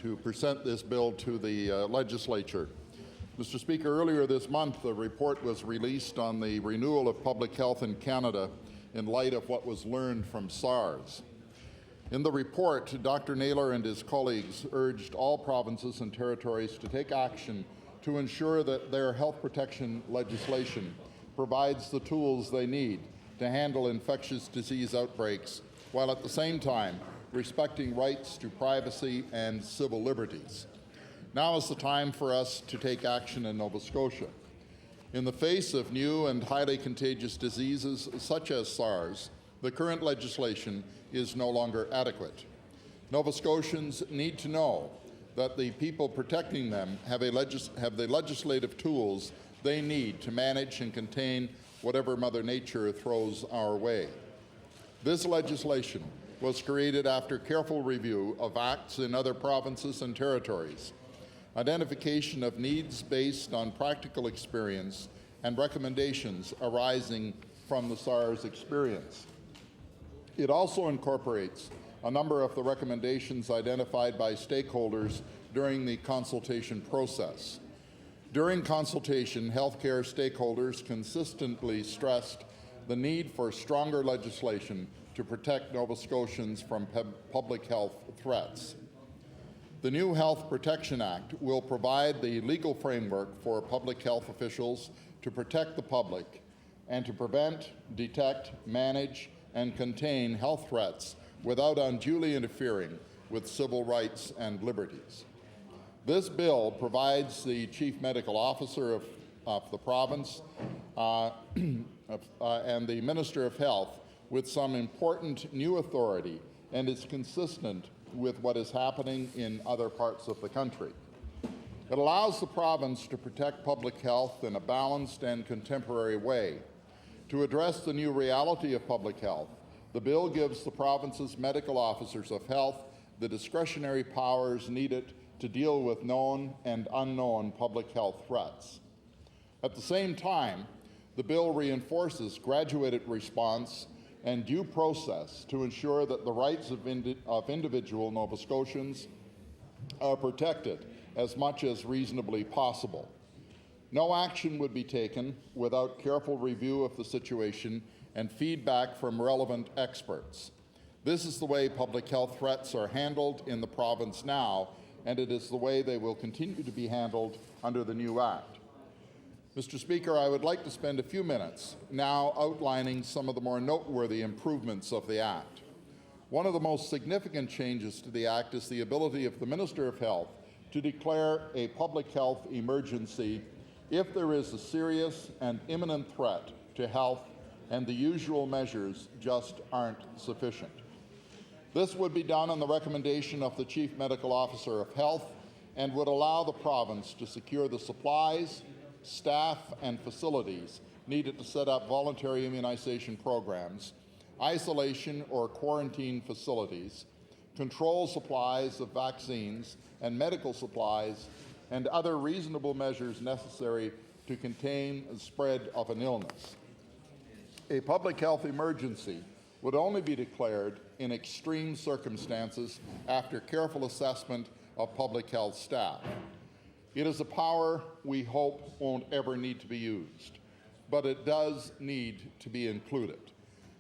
to present this bill to the legislature. Mr. Speaker, earlier this month, a report was released on the renewal of public health in Canada in light of what was learned from SARS. In the report, Dr. Naylor and his colleagues urged all provinces and territories to take action to ensure that their health protection legislation provides the tools they need to handle infectious disease outbreaks, while at the same time respecting rights to privacy and civil liberties. Now is the time for us to take action in Nova Scotia. In the face of new and highly contagious diseases such as SARS, the current legislation is no longer adequate. Nova Scotians need to know that the people protecting them have the legislative tools they need to manage and contain whatever Mother Nature throws our way. This legislation was created after careful review of acts in other provinces and territories, identification of needs based on practical experience, and recommendations arising from the SARS experience. It also incorporates a number of the recommendations identified by stakeholders during the consultation process. During consultation, healthcare stakeholders consistently stressed the need for stronger legislation to protect Nova Scotians from public health threats. The new Health Protection Act will provide the legal framework for public health officials to protect the public and to prevent, detect, manage, and contain health threats without unduly interfering with civil rights and liberties. This bill provides the Chief Medical Officer of the province and the Minister of Health with some important new authority, and is consistent with what is happening in other parts of the country. It allows the province to protect public health in a balanced and contemporary way. To address the new reality of public health, the bill gives the province's medical officers of health the discretionary powers needed to deal with known and unknown public health threats. At the same time, the bill reinforces graduated response and due process to ensure that the rights of individual Nova Scotians are protected as much as reasonably possible. No action would be taken without careful review of the situation and feedback from relevant experts. This is the way public health threats are handled in the province now, and it is the way they will continue to be handled under the new Act. Mr. Speaker, I would like to spend a few minutes now outlining some of the more noteworthy improvements of the Act. One of the most significant changes to the Act is the ability of the Minister of Health to declare a public health emergency if there is a serious and imminent threat to health and the usual measures just aren't sufficient. This would be done on the recommendation of the Chief Medical Officer of Health and would allow the province to secure the supplies, staff, and facilities needed to set up voluntary immunization programs, isolation or quarantine facilities, control supplies of vaccines and medical supplies, and other reasonable measures necessary to contain the spread of an illness. A public health emergency would only be declared in extreme circumstances after careful assessment of public health staff. It is a power we hope won't ever need to be used, but it does need to be included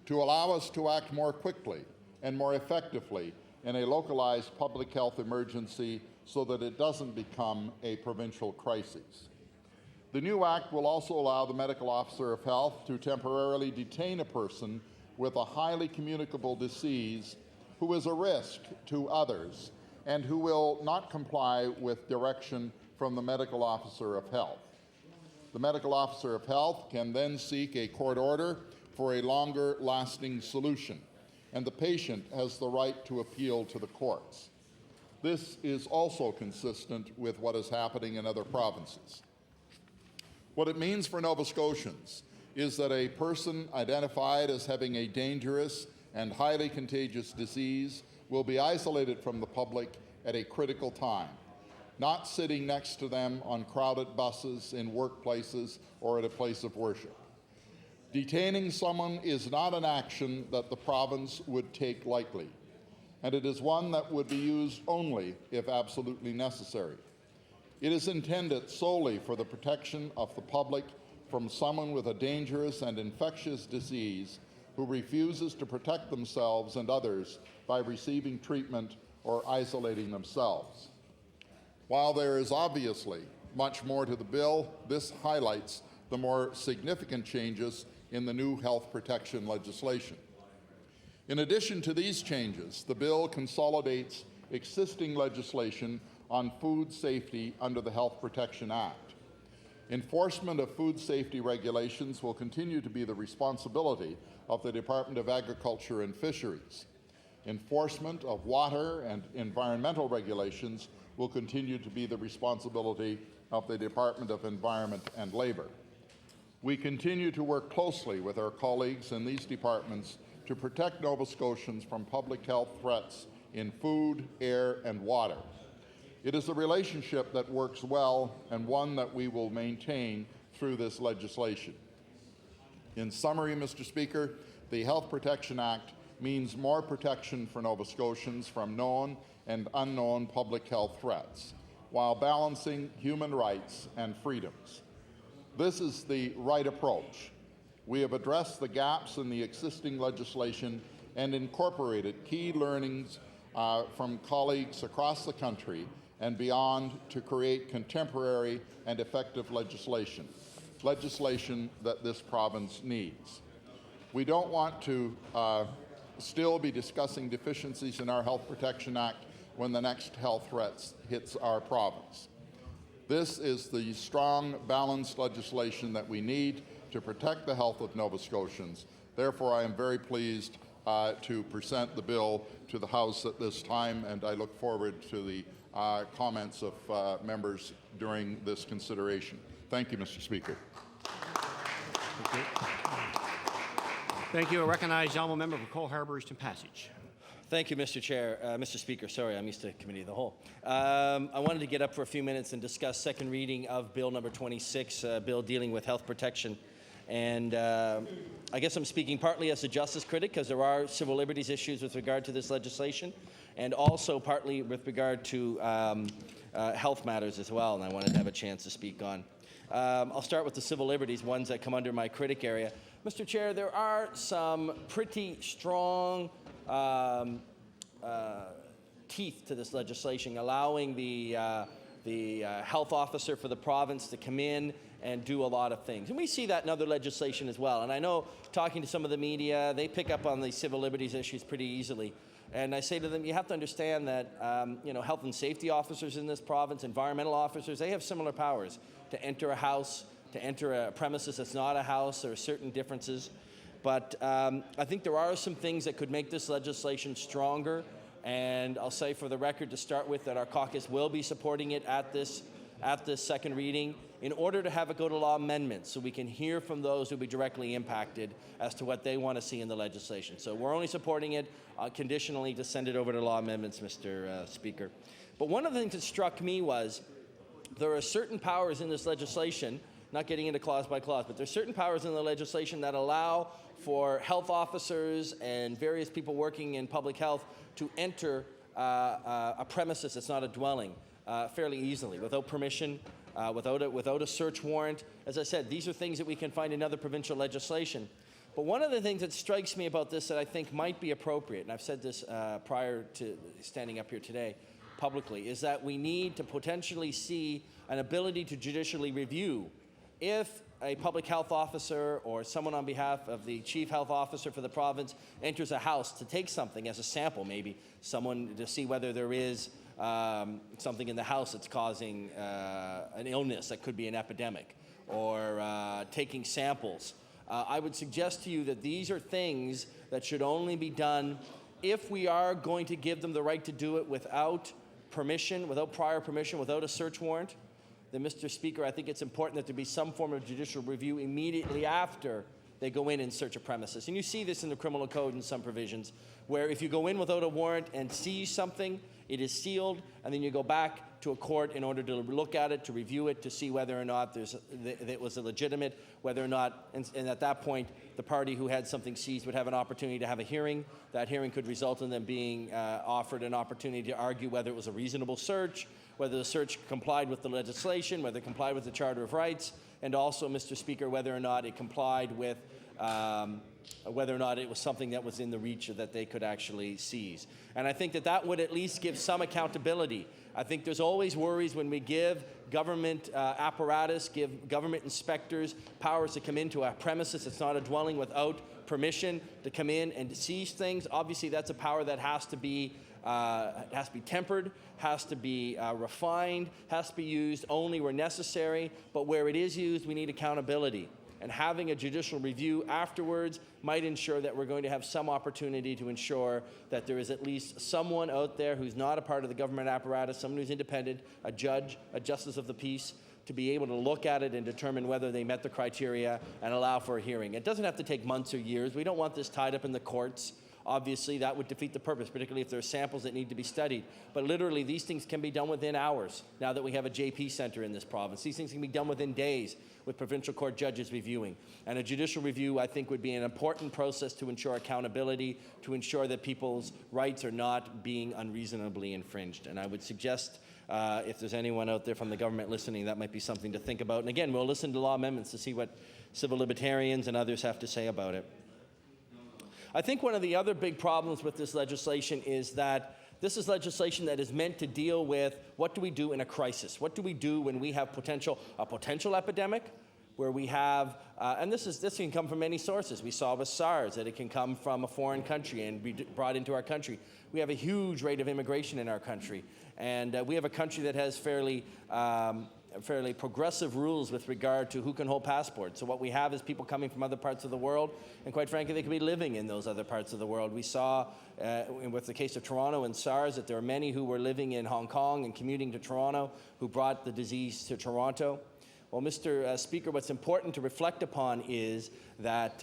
to allow us to act more quickly and more effectively in a localized public health emergency so that it doesn't become a provincial crisis. The new Act will also allow the Medical Officer of Health to temporarily detain a person with a highly communicable disease who is a risk to others and who will not comply with direction from the Medical Officer of Health. The Medical Officer of Health can then seek a court order for a longer-lasting solution, and the patient has the right to appeal to the courts. This is also consistent with what is happening in other provinces. What it means for Nova Scotians is that a person identified as having a dangerous and highly contagious disease will be isolated from the public at a critical time, not sitting next to them on crowded buses, in workplaces, or at a place of worship. Detaining someone is not an action that the province would take lightly. and it is one that would be used only if absolutely necessary. It is intended solely for the protection of the public from someone with a dangerous and infectious disease who refuses to protect themselves and others by receiving treatment or isolating themselves. While there is obviously much more to the bill, this highlights the more significant changes in the new health protection legislation. In addition to these changes, the bill consolidates existing legislation on food safety under the Health Protection Act. Enforcement of food safety regulations will continue to be the responsibility of the Department of Agriculture and Fisheries. Enforcement of water and environmental regulations will continue to be the responsibility of the Department of Environment and Labor. We continue to work closely with our colleagues in these departments to protect Nova Scotians from public health threats in food, air, and water. It is a relationship that works well and one that we will maintain through this legislation. In summary, Mr. Speaker, the Health Protection Act means more protection for Nova Scotians from known and unknown public health threats, while balancing human rights and freedoms. This is the right approach. We have addressed the gaps in the existing legislation and incorporated key learnings from colleagues across the country and beyond to create contemporary and effective legislation that this province needs. We don't want to still be discussing deficiencies in our Health Protection Act when the next health threats hits our province. This is the strong, balanced legislation that we need to protect the health of Nova Scotians. Therefore, I am very pleased to present the bill to the House at this time, and I look forward to the comments of members during this consideration. Thank you, Mr. Speaker. Thank you. Thank you. I recognize the honourable member for Cole Harbour Eastern Passage. Thank you, Mr. Chair. Mr. Speaker, sorry, I'm used to Committee of the Whole. I wanted to get up for a few minutes and discuss second reading of Bill number 26, bill dealing with health protection. And I guess I'm speaking partly as a justice critic because there are civil liberties issues with regard to this legislation, and also partly with regard to health matters as well, and I wanted to have a chance to speak on. I'll start with the civil liberties, ones that come under my critic area. Mr. Chair, there are some pretty strong teeth to this legislation, allowing the health officer for the province to come in and do a lot of things. And we see that in other legislation as well. And I know, talking to some of the media, they pick up on the civil liberties issues pretty easily. And I say to them, you have to understand that health and safety officers in this province, environmental officers, they have similar powers to enter a house, to enter a premises that's not a house. There are certain differences. But I think there are some things that could make this legislation stronger. And I'll say for the record to start with that our caucus will be supporting it at this second reading in order to have it go to law amendments so we can hear from those who will be directly impacted as to what they want to see in the legislation. So we're only supporting it conditionally to send it over to law amendments, Mr. Speaker. But one of the things that struck me was there are certain powers in this legislation, not getting into clause by clause, but there's certain powers in the legislation that allow for health officers and various people working in public health to enter a premises that's not a dwelling fairly easily, without permission, without a search warrant. As I said, these are things that we can find in other provincial legislation. But one of the things that strikes me about this that I think might be appropriate, and I've said this prior to standing up here today publicly, is that we need to potentially see an ability to judicially review if a public health officer or someone on behalf of the chief health officer for the province enters a house to take something as a sample, maybe someone to see whether there is something in the house that's causing an illness that could be an epidemic, or taking samples. I would suggest to you that these are things that should only be done if we are going to give them the right to do it without permission, without prior permission, without a search warrant. Then, Mr. Speaker, I think it's important that there be some form of judicial review immediately after they go in and search a premises. And you see this in the criminal code in some provisions, where if you go in without a warrant and seize something, It is sealed, and then you go back to a court in order to look at it, to review it, to see whether or not it was legitimate, whether or not, and at that point, the party who had something seized would have an opportunity to have a hearing. That hearing could result in them being offered an opportunity to argue whether it was a reasonable search, whether the search complied with the legislation, whether it complied with the Charter of Rights, and also, Mr. Speaker, whether or not it complied with whether or not it was something that was in the reach or that they could actually seize. And I think that that would at least give some accountability. I think there's always worries when we give government apparatus, give government inspectors powers to come into a premises. It's not a dwelling without permission to come in and to seize things. Obviously, that's a power that has to be tempered, has to be refined, has to be used only where necessary. But where it is used, we need accountability. And having a judicial review afterwards might ensure that we're going to have some opportunity to ensure that there is at least someone out there who's not a part of the government apparatus, someone who's independent, a judge, a justice of the peace, to be able to look at it and determine whether they met the criteria and allow for a hearing. It doesn't have to take months or years. We don't want this tied up in the courts. Obviously, that would defeat the purpose, particularly if there are samples that need to be studied. But literally, these things can be done within hours now that we have a JP Center in this province. These things can be done within days with provincial court judges reviewing. And a judicial review, I think, would be an important process to ensure accountability, to ensure that people's rights are not being unreasonably infringed. And I would suggest, if there's anyone out there from the government listening, that might be something to think about. And again, we'll listen to law amendments to see what civil libertarians and others have to say about it. I think one of the other big problems with this legislation is that this is legislation that is meant to deal with what do we do in a crisis? What do we do when we have a potential epidemic where we have, and this can come from many sources. We saw with SARS that it can come from a foreign country and be brought into our country. We have a huge rate of immigration in our country, and we have a country that has fairly progressive rules with regard to who can hold passports. So what we have is people coming from other parts of the world, and quite frankly, they could be living in those other parts of the world. We saw with the case of Toronto and SARS that there are many who were living in Hong Kong and commuting to Toronto who brought the disease to Toronto. Well, Mr. Speaker, what's important to reflect upon is that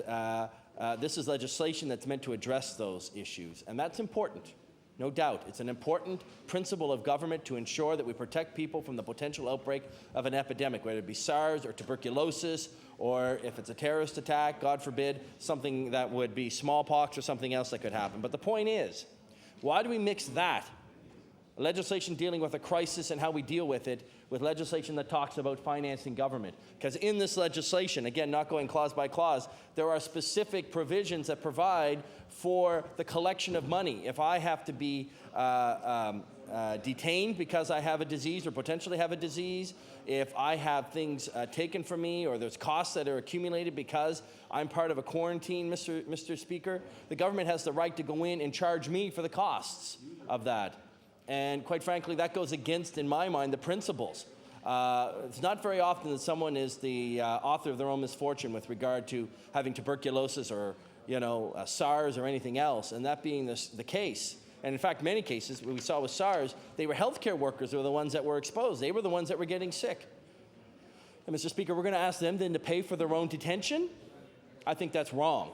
this is legislation that's meant to address those issues, and that's important. No doubt. It's an important principle of government to ensure that we protect people from the potential outbreak of an epidemic, whether it be SARS or tuberculosis, or if it's a terrorist attack, God forbid, something that would be smallpox or something else that could happen. But the point is, why do we mix that, legislation dealing with a crisis and how we deal with it, with legislation that talks about financing government? Because in this legislation, again, not going clause by clause, there are specific provisions that provide for the collection of money. If I have to be detained because I have a disease or potentially have a disease, if I have things taken from me, or there's costs that are accumulated because I'm part of a quarantine, Mr. Speaker, the government has the right to go in and charge me for the costs of that. And quite frankly, that goes against, in my mind, the principles. It's not very often that someone is the author of their own misfortune with regard to having tuberculosis or, SARS or anything else, and that being the case. And in fact, many cases, we saw with SARS, they were healthcare workers who were the ones that were exposed. They were the ones that were getting sick. And Mr. Speaker, we're going to ask them then to pay for their own detention? I think that's wrong.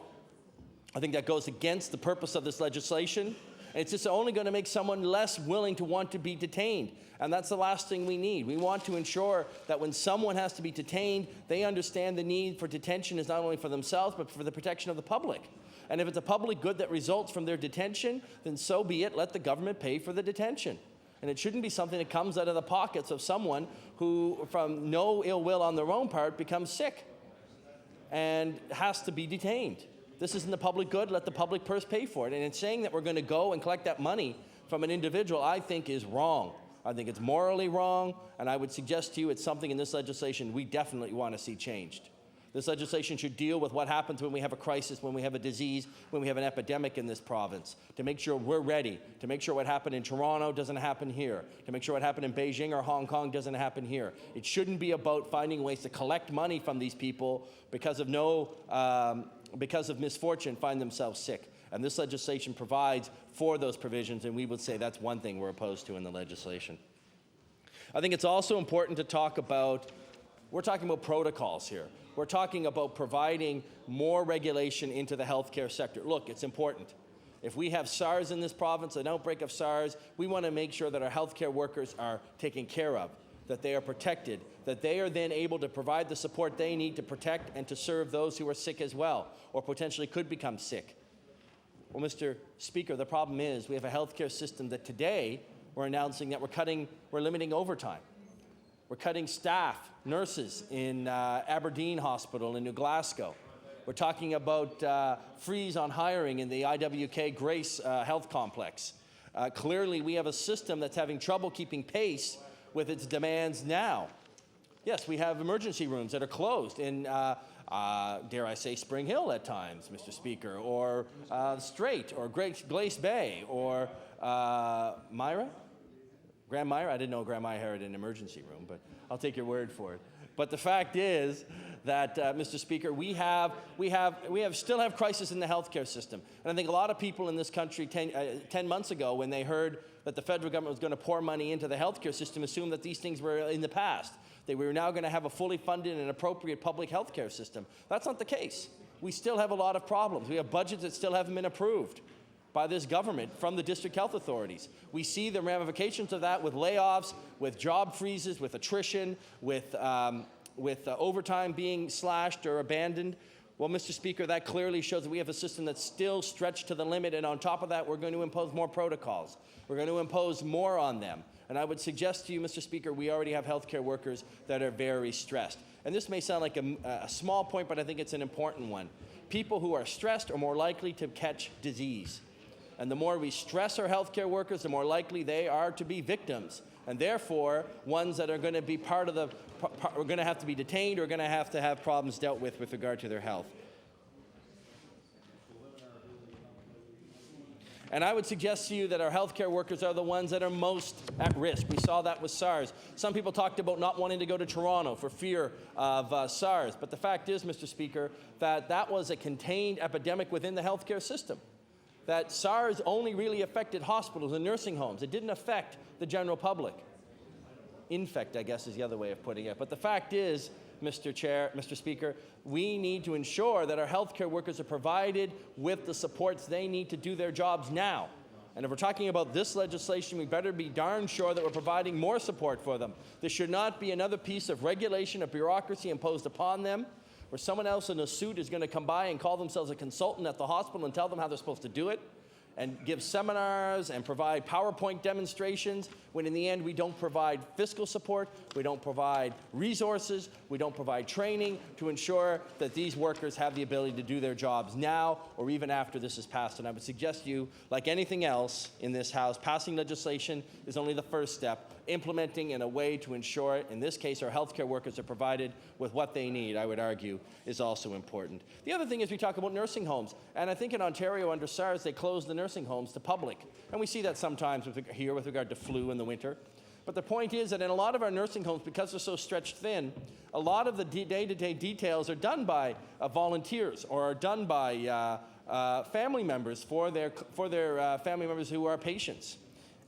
I think that goes against the purpose of this legislation. It's just only going to make someone less willing to want to be detained. And that's the last thing we need. We want to ensure that when someone has to be detained, they understand the need for detention is not only for themselves, but for the protection of the public. And if it's a public good that results from their detention, then so be it. Let the government pay for the detention. And it shouldn't be something that comes out of the pockets of someone who, from no ill will on their own part, becomes sick and has to be detained. This isn't the public good. Let the public purse pay for it. And it's saying that we're going to go and collect that money from an individual, I think, is wrong. I think it's morally wrong, and I would suggest to you it's something in this legislation we definitely want to see changed. This legislation should deal with what happens when we have a crisis, when we have a disease, when we have an epidemic in this province, to make sure we're ready, to make sure what happened in Toronto doesn't happen here, to make sure what happened in Beijing or Hong Kong doesn't happen here. It shouldn't be about finding ways to collect money from these people because of misfortune, find themselves sick. And this legislation provides for those provisions, and we would say that's one thing we're opposed to in the legislation. I think it's also important to talk about, we're talking about protocols here. We're talking about providing more regulation into the healthcare sector. Look, it's important. If we have SARS in this province, an outbreak of SARS, we want to make sure that our healthcare workers are taken care of, that they are protected, that they are then able to provide the support they need to protect and to serve those who are sick as well, or potentially could become sick. Well, Mr. Speaker, the problem is we have a healthcare system that today we're announcing that we're limiting overtime. We're cutting staff, nurses in Aberdeen Hospital in New Glasgow. We're talking about freeze on hiring in the IWK Grace Health Complex. Clearly, we have a system that's having trouble keeping pace with its demands now. Yes, we have emergency rooms that are closed in, dare I say, Spring Hill at times, Mr. Speaker, or Strait, or Glace Bay, or Myra? Grand Myra? I didn't know Grand Myra had an emergency room, but I'll take your word for it. But the fact is that, Mr. Speaker, we still have crisis in the healthcare system. And I think a lot of people in this country 10 months ago, when they heard that the federal government was going to pour money into the healthcare system, assumed that these things were in the past, that we were now going to have a fully funded and appropriate public healthcare system. That's not the case. We still have a lot of problems. We have budgets that still haven't been approved by this government from the district health authorities. We see the ramifications of that with layoffs, with job freezes, with attrition, with overtime being slashed or abandoned. Well, Mr. Speaker, that clearly shows that we have a system that's still stretched to the limit, and on top of that, we're going to impose more protocols. We're going to impose more on them. And I would suggest to you, Mr. Speaker, we already have healthcare workers that are very stressed. And this may sound like a small point, but I think it's an important one. People who are stressed are more likely to catch disease. And the more we stress our healthcare workers, the more likely they are to be victims. And therefore, ones that are going to be are going to have to be detained or going to have problems dealt with regard to their health. And I would suggest to you that our healthcare workers are the ones that are most at risk. We saw that with SARS. Some people talked about not wanting to go to Toronto for fear of SARS. But the fact is, Mr. Speaker, that was a contained epidemic within the healthcare system. That SARS only really affected hospitals and nursing homes. It didn't affect the general public. Infect, I guess, is the other way of putting it. But the fact is, Mr. Speaker, we need to ensure that our healthcare workers are provided with the supports they need to do their jobs now. And if we're talking about this legislation, we better be darn sure that we're providing more support for them. This should not be another piece of regulation, of bureaucracy imposed upon them, where someone else in a suit is going to come by and call themselves a consultant at the hospital and tell them how they're supposed to do it, and give seminars and provide PowerPoint demonstrations, when in the end we don't provide fiscal support, we don't provide resources, we don't provide training to ensure that these workers have the ability to do their jobs now or even after this is passed. And I would suggest to you, like anything else in this House, passing legislation is only the first step. Implementing in a way to ensure, in this case, our healthcare workers are provided with what they need, I would argue, is also important. The other thing is we talk about nursing homes. And I think in Ontario under SARS, they closed the nursing homes to public. And we see that sometimes here with regard to flu in the winter. But the point is that in a lot of our nursing homes, because they're so stretched thin, a lot of the day-to-day details are done by volunteers or are done by family members for their family members who are patients.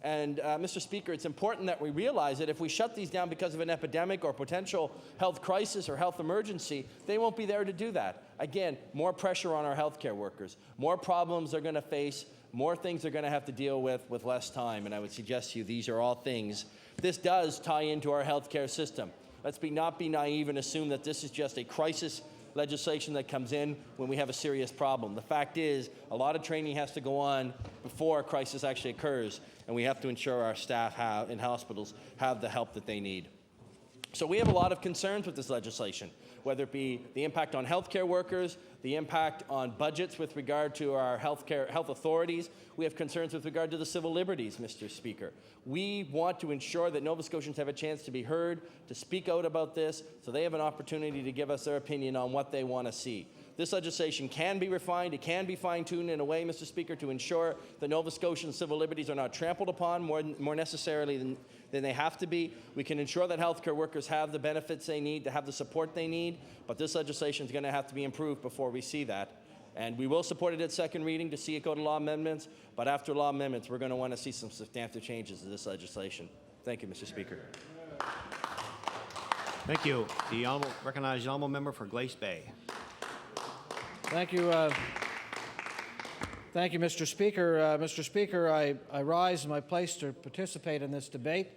And, Mr. Speaker, it's important that we realize that if we shut these down because of an epidemic or potential health crisis or health emergency, they won't be there to do that. Again, more pressure on our healthcare workers, more problems they're going to face, more things they're going to have to deal with less time. And I would suggest to you these are all things. This does tie into our healthcare system. Let's not be naive and assume that this is just a crisis legislation that comes in when we have a serious problem. The fact is, a lot of training has to go on before a crisis actually occurs, and we have to ensure our staff in hospitals have the help that they need. So we have a lot of concerns with this legislation, whether it be the impact on healthcare workers, the impact on budgets with regard to our health authorities. We have concerns with regard to the civil liberties, Mr. Speaker. We want to ensure that Nova Scotians have a chance to be heard, to speak out about this, so they have an opportunity to give us their opinion on what they want to see. This legislation can be refined, it can be fine-tuned in a way, Mr. Speaker, to ensure that Nova Scotian civil liberties are not trampled upon more necessarily than they have to be. We can ensure that healthcare workers have the benefits they need, to have the support they need, but this legislation is going to have to be improved before we see that. And we will support it at second reading to see it go to law amendments, but after law amendments, we're going to want to see some substantive changes to this legislation. Thank you, Mr. Speaker. Thank you. The recognized honourable member for Glace Bay. Thank you, Thank you, Mr. Speaker. Mr. Speaker, I rise in my place to participate in this debate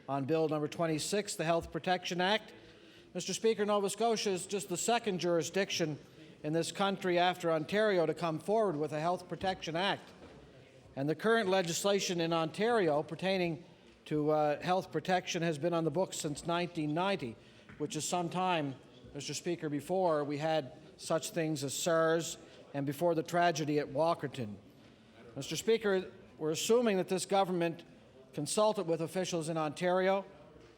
on Bill number 26, the Health Protection Act. Mr. Speaker, Nova Scotia is just the second jurisdiction in this country after Ontario to come forward with a Health Protection Act. And the current legislation in Ontario pertaining to health protection has been on the books since 1990, which is some time, Mr. Speaker, before we had such things as SARS and before the tragedy at Walkerton. Mr. Speaker, we're assuming that this government consulted with officials in Ontario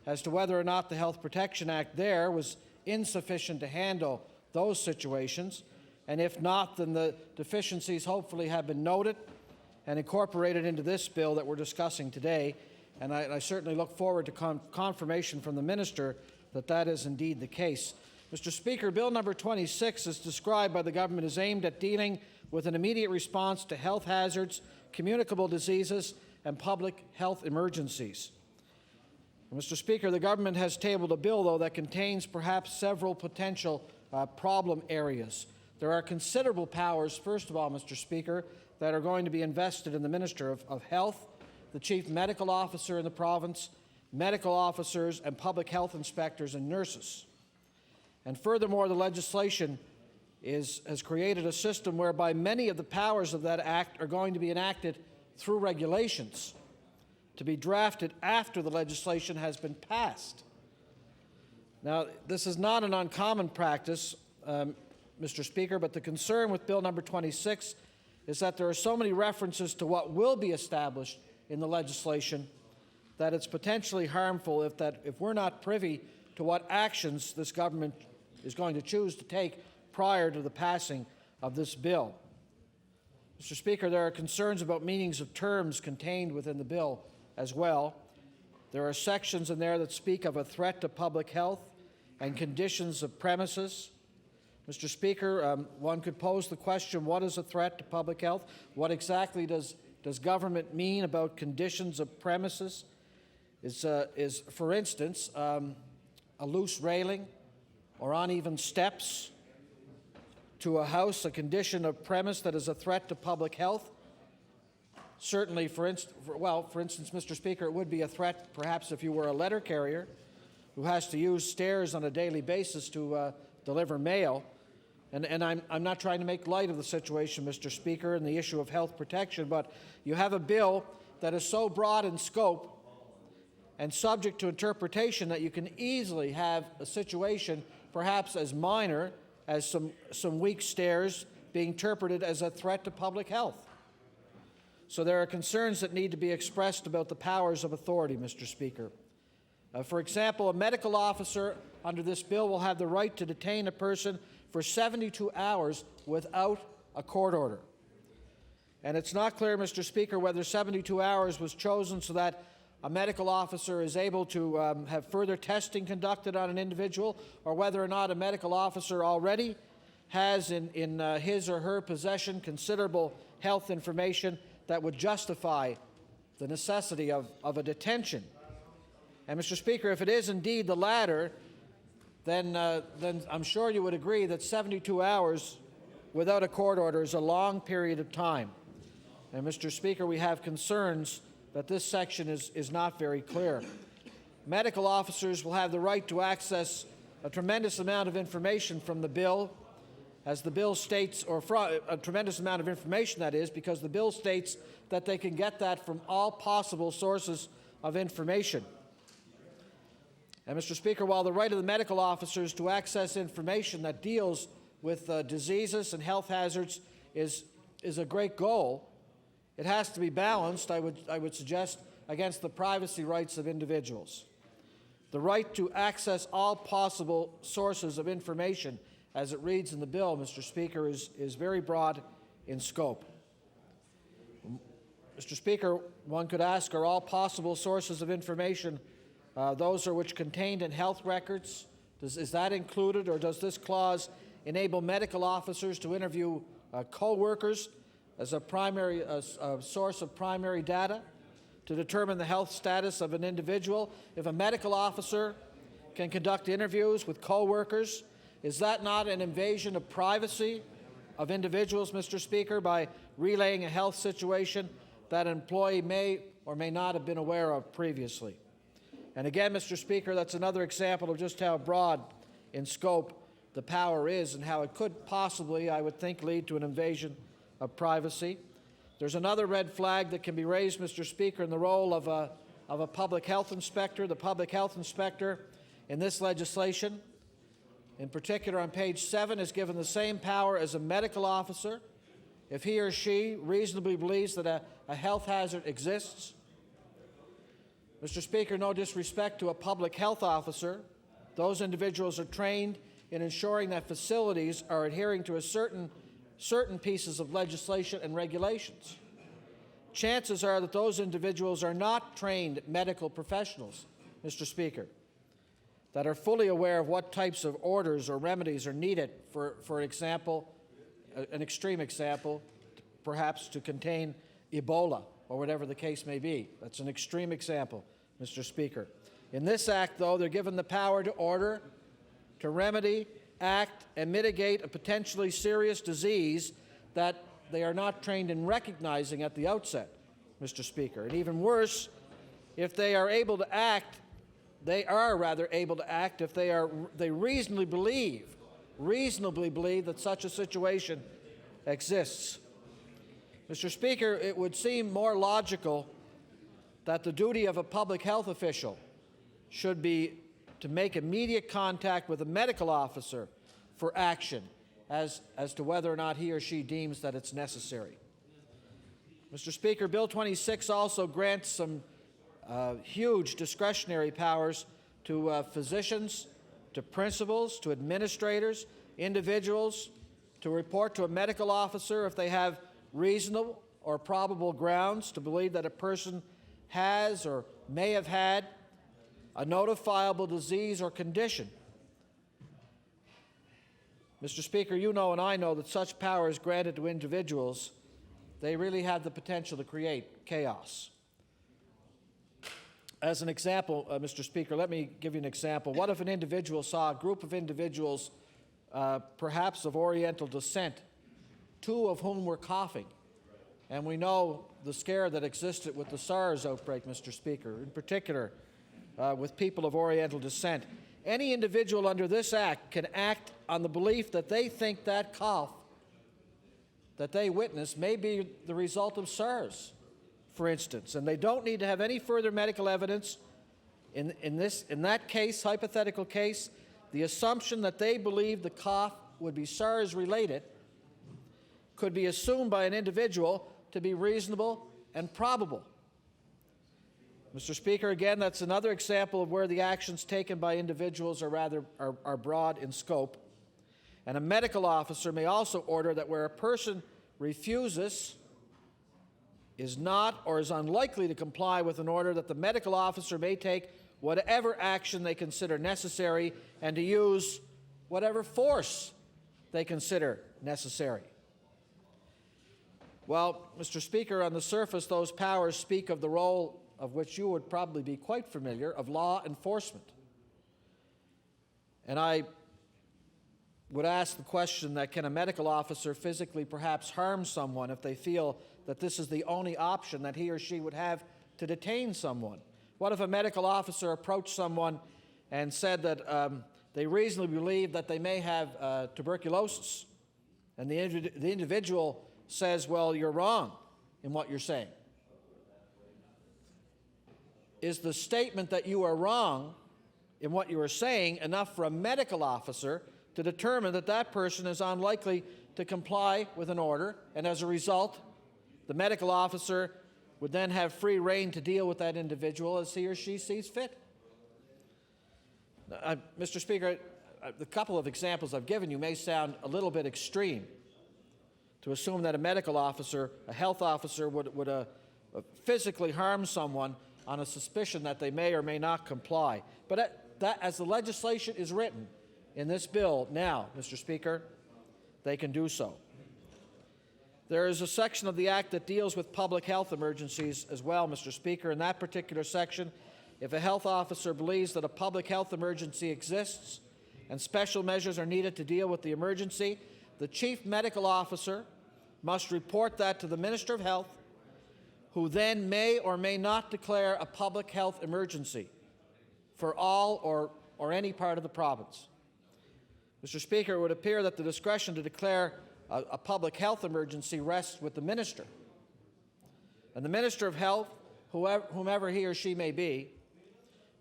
as to whether or not the Health Protection Act there was insufficient to handle those situations, and if not, then the deficiencies hopefully have been noted and incorporated into this bill that we're discussing today, and I certainly look forward to confirmation from the Minister that that is indeed the case. Mr. Speaker, Bill number 26 is described by the government as aimed at dealing with an immediate response to health hazards, communicable diseases, and public health emergencies. Mr. Speaker, the government has tabled a bill, though, that contains perhaps several potential problem areas. There are considerable powers, first of all, Mr. Speaker, that are going to be invested in the Minister of Health, the Chief Medical Officer in the province, medical officers, and public health inspectors and nurses. And furthermore, the legislation has created a system whereby many of the powers of that act are going to be enacted through regulations to be drafted after the legislation has been passed. Now, this is not an uncommon practice, Mr. Speaker, but the concern with Bill number 26 is that there are so many references to what will be established in the legislation that it's potentially harmful if we're not privy to what actions this government is going to choose to take prior to the passing of this bill. Mr. Speaker, there are concerns about meanings of terms contained within the bill as well. There are sections in there that speak of a threat to public health and conditions of premises. Mr. Speaker, one could pose the question, what is a threat to public health? What exactly does government mean about conditions of premises? Is for instance, a loose railing or uneven steps to a house a condition of premise that is a threat to public health? Certainly, for instance, Mr. Speaker, it would be a threat perhaps if you were a letter carrier who has to use stairs on a daily basis to deliver mail. And I'm not trying to make light of the situation, Mr. Speaker, and the issue of health protection, but you have a bill that is so broad in scope and subject to interpretation that you can easily have a situation perhaps as minor as some weak stairs being interpreted as a threat to public health. So there are concerns that need to be expressed about the powers of authority, Mr. Speaker. For example, a medical officer under this bill will have the right to detain a person for 72 hours without a court order. And it's not clear, Mr. Speaker, whether 72 hours was chosen so that a medical officer is able to have further testing conducted on an individual, or whether or not a medical officer already has in his or her possession considerable health information that would justify the necessity of a detention. And, Mr. Speaker, if it is indeed the latter, then I'm sure you would agree that 72 hours without a court order is a long period of time. And, Mr. Speaker, we have concerns that this section is not very clear. Medical officers will have the right to access a tremendous amount of information from the bill, as the bill states, or a tremendous amount of information, that is, because the bill states that they can get that from all possible sources of information. And, Mr. Speaker, while the right of the medical officers to access information that deals with diseases and health hazards is a great goal, it has to be balanced, I would suggest, against the privacy rights of individuals. The right to access all possible sources of information, as it reads in the bill, Mr. Speaker, is very broad in scope. Mr. Speaker, one could ask, are all possible sources of information those are which contained in health records? Is that included, or does this clause enable medical officers to interview co-workers as a primary source of primary data to determine the health status of an individual? If a medical officer can conduct interviews with co-workers, is that not an invasion of privacy of individuals, Mr. Speaker, by relaying a health situation that an employee may or may not have been aware of previously. And again, Mr. Speaker, that's another example of just how broad in scope the power is and how it could possibly, I would think, lead to an invasion of privacy. There's another red flag that can be raised, Mr. Speaker, in the role of a public health inspector. The public health inspector in this legislation, in particular on page 7, is given the same power as a medical officer if he or she reasonably believes that a health hazard exists. Mr. Speaker, no disrespect to a public health officer, those individuals are trained in ensuring that facilities are adhering to certain pieces of legislation and regulations. Chances are that those individuals are not trained medical professionals, Mr. Speaker, that are fully aware of what types of orders or remedies are needed, for example, an extreme example, perhaps to contain Ebola or whatever the case may be. That's an extreme example, Mr. Speaker. In this act, though, they're given the power to order, to remedy, act, and mitigate a potentially serious disease that they are not trained in recognizing at the outset, Mr. Speaker. And even worse, if they are able to act, they are rather able to act if they reasonably believe that such a situation exists. Mr. Speaker, it would seem more logical that the duty of a public health official should be to make immediate contact with a medical officer for action as to whether or not he or she deems that it's necessary. Mr. Speaker, Bill 26 also grants some huge discretionary powers to physicians, to principals, to administrators, individuals, to report to a medical officer if they have reasonable or probable grounds to believe that a person has or may have had a notifiable disease or condition. Mr. Speaker, you know and I know that such powers granted to individuals, they really have the potential to create chaos. As an example, Mr. Speaker, let me give you an example. What if an individual saw a group of individuals, perhaps of Oriental descent, 2 of whom were coughing? And we know the scare that existed with the SARS outbreak, Mr. Speaker, in particular with people of Oriental descent. Any individual under this act can act on the belief that they think that cough that they witness may be the result of SARS, for instance, and they don't need to have any further medical evidence. In that case, hypothetical case, the assumption that they believe the cough would be SARS-related could be assumed by an individual to be reasonable and probable. Mr. Speaker, again, that's another example of where the actions taken by individuals are broad in scope. And a medical officer may also order that where a person refuses, is not, or is unlikely to comply with an order, that the medical officer may take whatever action they consider necessary and to use whatever force they consider necessary. Well, Mr. Speaker, on the surface, those powers speak of the role of which you would probably be quite familiar, of law enforcement. And I would ask the question that can a medical officer physically perhaps harm someone if they feel that this is the only option that he or she would have to detain someone? What if a medical officer approached someone and said that they reasonably believe that they may have tuberculosis, and the individual says, well, you're wrong in what you're saying? Is the statement that you are wrong in what you are saying enough for a medical officer to determine that that person is unlikely to comply with an order, and as a result, the medical officer would then have free rein to deal with that individual as he or she sees fit? Mr. Speaker, the couple of examples I've given you may sound a little bit extreme to assume that a medical officer, a health officer, would physically harm someone on a suspicion that they may or may not comply. But that, as the legislation is written in this bill now, Mr. Speaker, they can do so. There is a section of the Act that deals with public health emergencies as well, Mr. Speaker. In that particular section, if a health officer believes that a public health emergency exists and special measures are needed to deal with the emergency, the chief medical officer must report that to the Minister of Health, who then may or may not declare a public health emergency for all or any part of the province. Mr. Speaker, it would appear that the discretion to declare a public health emergency rests with the Minister. And the Minister of Health, whomever he or she may be,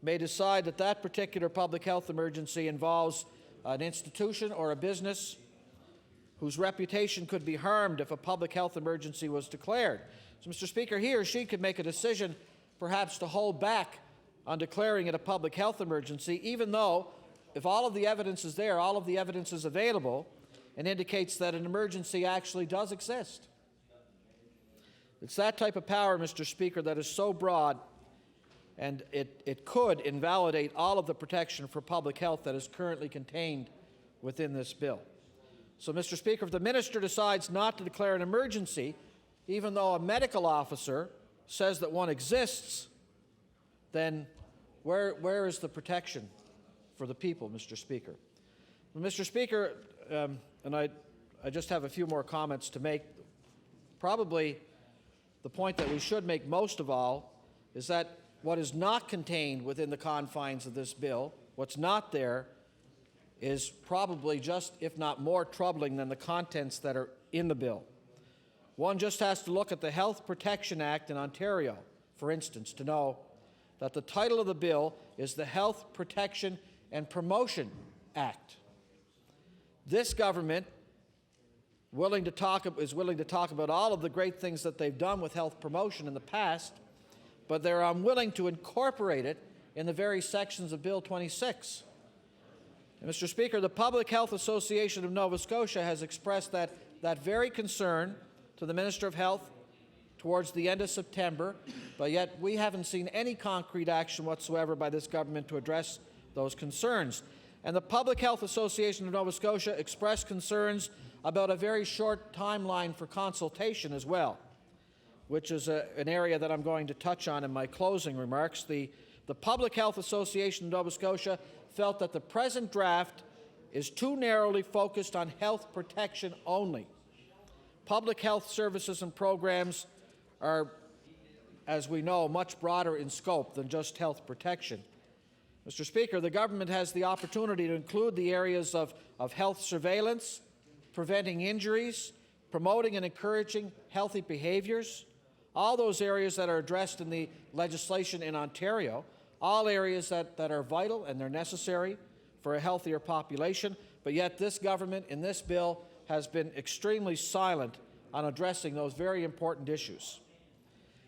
may decide that that particular public health emergency involves an institution or a business whose reputation could be harmed if a public health emergency was declared. So, Mr. Speaker, he or she could make a decision perhaps to hold back on declaring it a public health emergency, even though, if all of the evidence is there, all of the evidence is available, and indicates that an emergency actually does exist. It's that type of power, Mr. Speaker, that is so broad, and it could invalidate all of the protection for public health that is currently contained within this bill. So, Mr. Speaker, if the Minister decides not to declare an emergency, even though a medical officer says that one exists, then where is the protection for the people, Mr. Speaker? Well, Mr. Speaker, and I just have a few more comments to make. Probably the point that we should make most of all is that what is not contained within the confines of this bill, what's not there, is probably just, if not more troubling than the contents that are in the bill. One just has to look at the Health Protection Act in Ontario, for instance, to know that the title of the bill is the Health Protection and Promotion Act. This government is willing to talk about all of the great things that they've done with health promotion in the past, but they're unwilling to incorporate it in the very sections of Bill 26. And Mr. Speaker, the Public Health Association of Nova Scotia has expressed that very concern to the Minister of Health towards the end of September, but yet we haven't seen any concrete action whatsoever by this government to address those concerns. And the Public Health Association of Nova Scotia expressed concerns about a very short timeline for consultation as well, which is an area that I'm going to touch on in my closing remarks. The Public Health Association of Nova Scotia felt that the present draft is too narrowly focused on health protection only. Public health services and programs are, as we know, much broader in scope than just health protection. Mr. Speaker, the government has the opportunity to include the areas of health surveillance, preventing injuries, promoting and encouraging healthy behaviors, all those areas that are addressed in the legislation in Ontario, all areas that are vital and they're necessary for a healthier population, but yet this government in this bill has been extremely silent on addressing those very important issues.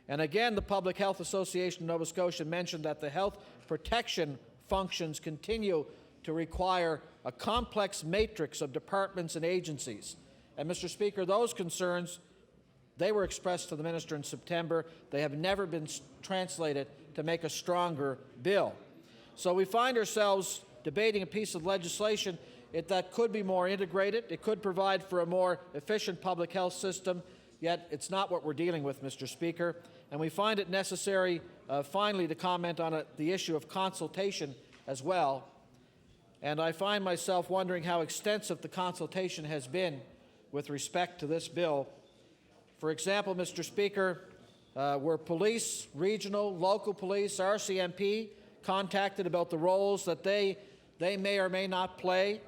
And again, the Public Health Association of Nova Scotia mentioned that the health protection functions continue to require a complex matrix of departments and agencies. And Mr. Speaker, those concerns, they were expressed to the Minister in September. They have never been translated to make a stronger bill. So we find ourselves debating a piece of legislation that could be more integrated. It could provide for a more efficient public health system, yet it's not what we're dealing with, Mr. Speaker. And we find it necessary, finally, to comment on the issue of consultation as well. And I find myself wondering how extensive the consultation has been with respect to this bill. For example, Mr. Speaker, were police, regional, local police, RCMP contacted about the roles that they may or may not play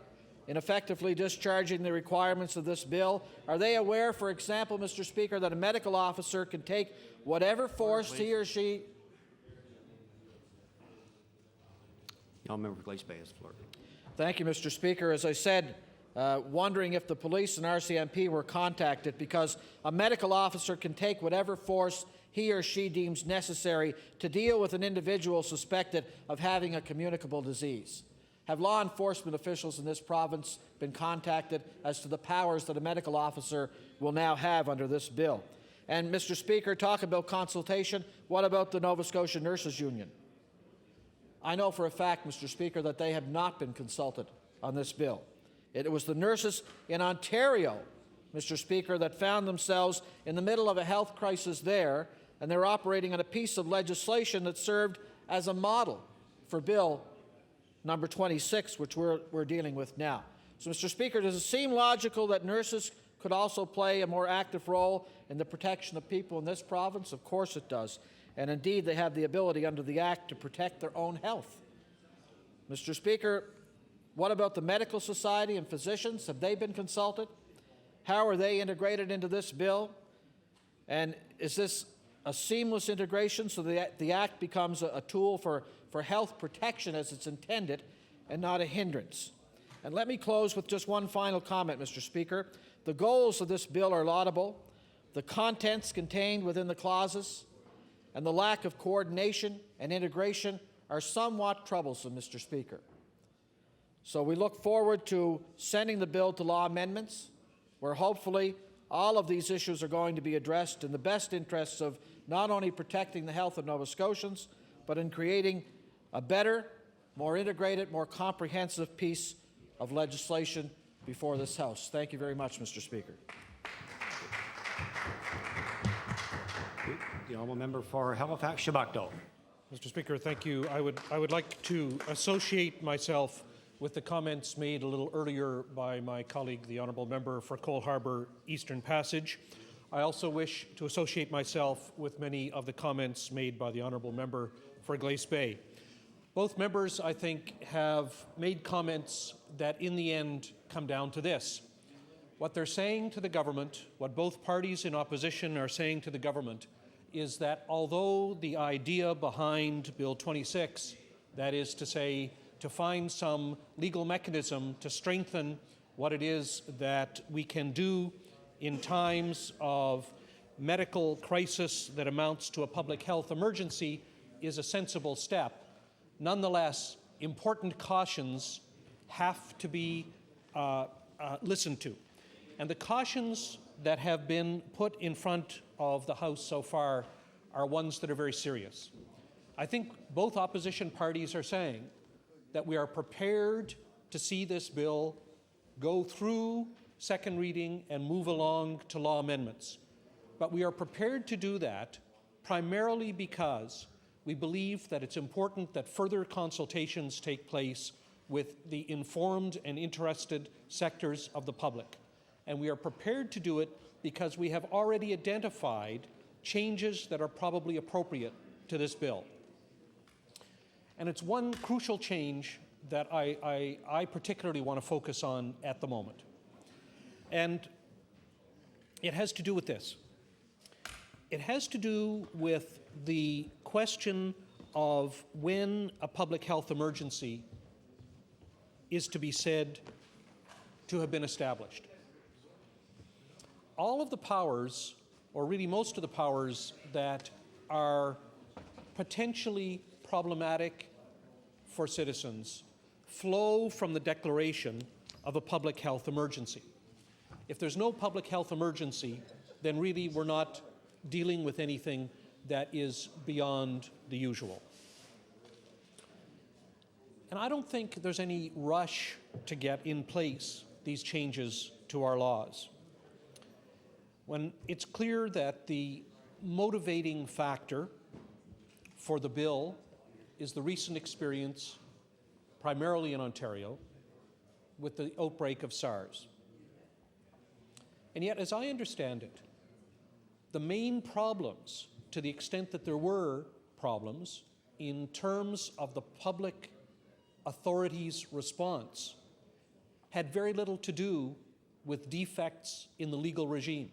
in effectively discharging the requirements of this bill? Are they aware, for example, Mr. Speaker, that a medical officer can take whatever force he or she... Young member for Glace Bay has the floor. Thank you, Mr. Speaker. As I said, wondering if the police and RCMP were contacted, because a medical officer can take whatever force he or she deems necessary to deal with an individual suspected of having a communicable disease. Have law enforcement officials in this province been contacted as to the powers that a medical officer will now have under this bill? And, Mr. Speaker, talk about consultation. What about the Nova Scotia Nurses Union? I know for a fact, Mr. Speaker, that they have not been consulted on this bill. It was the nurses in Ontario, Mr. Speaker, that found themselves in the middle of a health crisis there, and they're operating on a piece of legislation that served as a model for Bill number 26, which we're dealing with now. So, Mr. Speaker, does it seem logical that nurses could also play a more active role in the protection of people in this province? Of course it does. And indeed, they have the ability under the Act to protect their own health. Mr. Speaker, what about the medical society and physicians? Have they been consulted? How are they integrated into this bill? And is this a seamless integration so that the Act becomes a tool for health protection as it's intended and not a hindrance? And let me close with just one final comment, Mr. Speaker. The goals of this bill are laudable. The contents contained within the clauses and the lack of coordination and integration are somewhat troublesome, Mr. Speaker. So we look forward to sending the bill to law amendments, where hopefully all of these issues are going to be addressed in the best interests of not only protecting the health of Nova Scotians, but in creating a better, more integrated, more comprehensive piece of legislation before this House. Thank you very much, Mr. Speaker. The honourable member for Halifax, Shabakdo. Mr. Speaker, thank you. I would like to associate myself with the comments made a little earlier by my colleague, the honourable member for Cole Harbour Eastern Passage. I also wish to associate myself with many of the comments made by the honourable member for Glace Bay. Both members, I think, have made comments that in the end come down to this. What they're saying to the government, what both parties in opposition are saying to the government, is that although the idea behind Bill 26, that is to say, to find some legal mechanism to strengthen what it is that we can do in times of medical crisis that amounts to a public health emergency is a sensible step. Nonetheless, important cautions have to be listened to. And the cautions that have been put in front of the House so far are ones that are very serious. I think both opposition parties are saying that we are prepared to see this bill go through second reading and move along to law amendments. But we are prepared to do that primarily because we believe that it's important that further consultations take place with the informed and interested sectors of the public. And we are prepared to do it because we have already identified changes that are probably appropriate to this bill. And it's one crucial change that I particularly want to focus on at the moment. And it has to do with this. It has to do with the question of when a public health emergency is to be said to have been established. All of the powers, or really most of the powers that are potentially problematic for citizens, flow from the declaration of a public health emergency. If there's no public health emergency, then really we're not dealing with anything that is beyond the usual. And I don't think there's any rush to get in place these changes to our laws. When it's clear that the motivating factor for the bill is the recent experience, primarily in Ontario, with the outbreak of SARS. And yet, as I understand it, the main problems, to the extent that there were problems, in terms of the public authorities' response, had very little to do with defects in the legal regime.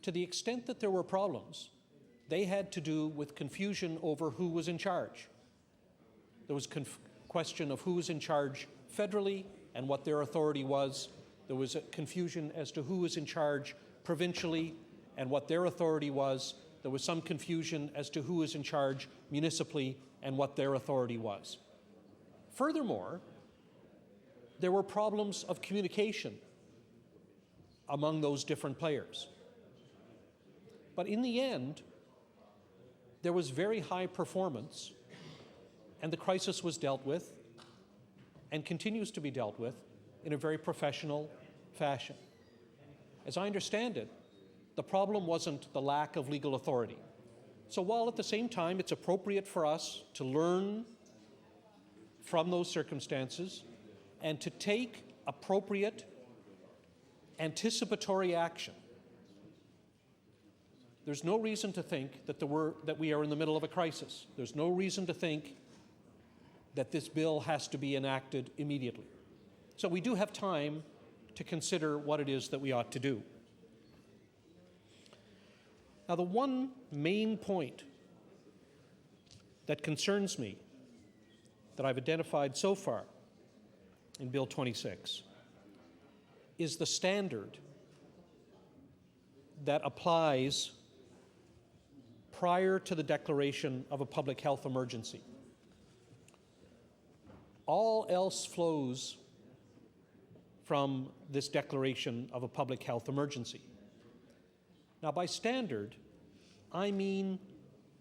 To the extent that there were problems, they had to do with confusion over who was in charge. There was question of who was in charge federally and what their authority was. There was a confusion as to who was in charge provincially and what their authority was. There was some confusion as to who was in charge municipally and what their authority was. Furthermore, there were problems of communication among those different players. But in the end, there was very high performance, and the crisis was dealt with and continues to be dealt with in a very professional fashion. As I understand it, the problem wasn't the lack of legal authority. So while at the same time it's appropriate for us to learn from those circumstances and to take appropriate anticipatory action. There's no reason to think that we are in the middle of a crisis. There's no reason to think that this bill has to be enacted immediately. So we do have time to consider what it is that we ought to do. Now, the one main point that concerns me that I've identified so far in Bill 26 is the standard that applies prior to the declaration of a public health emergency. All else flows from this declaration of a public health emergency. Now, by standard, I mean,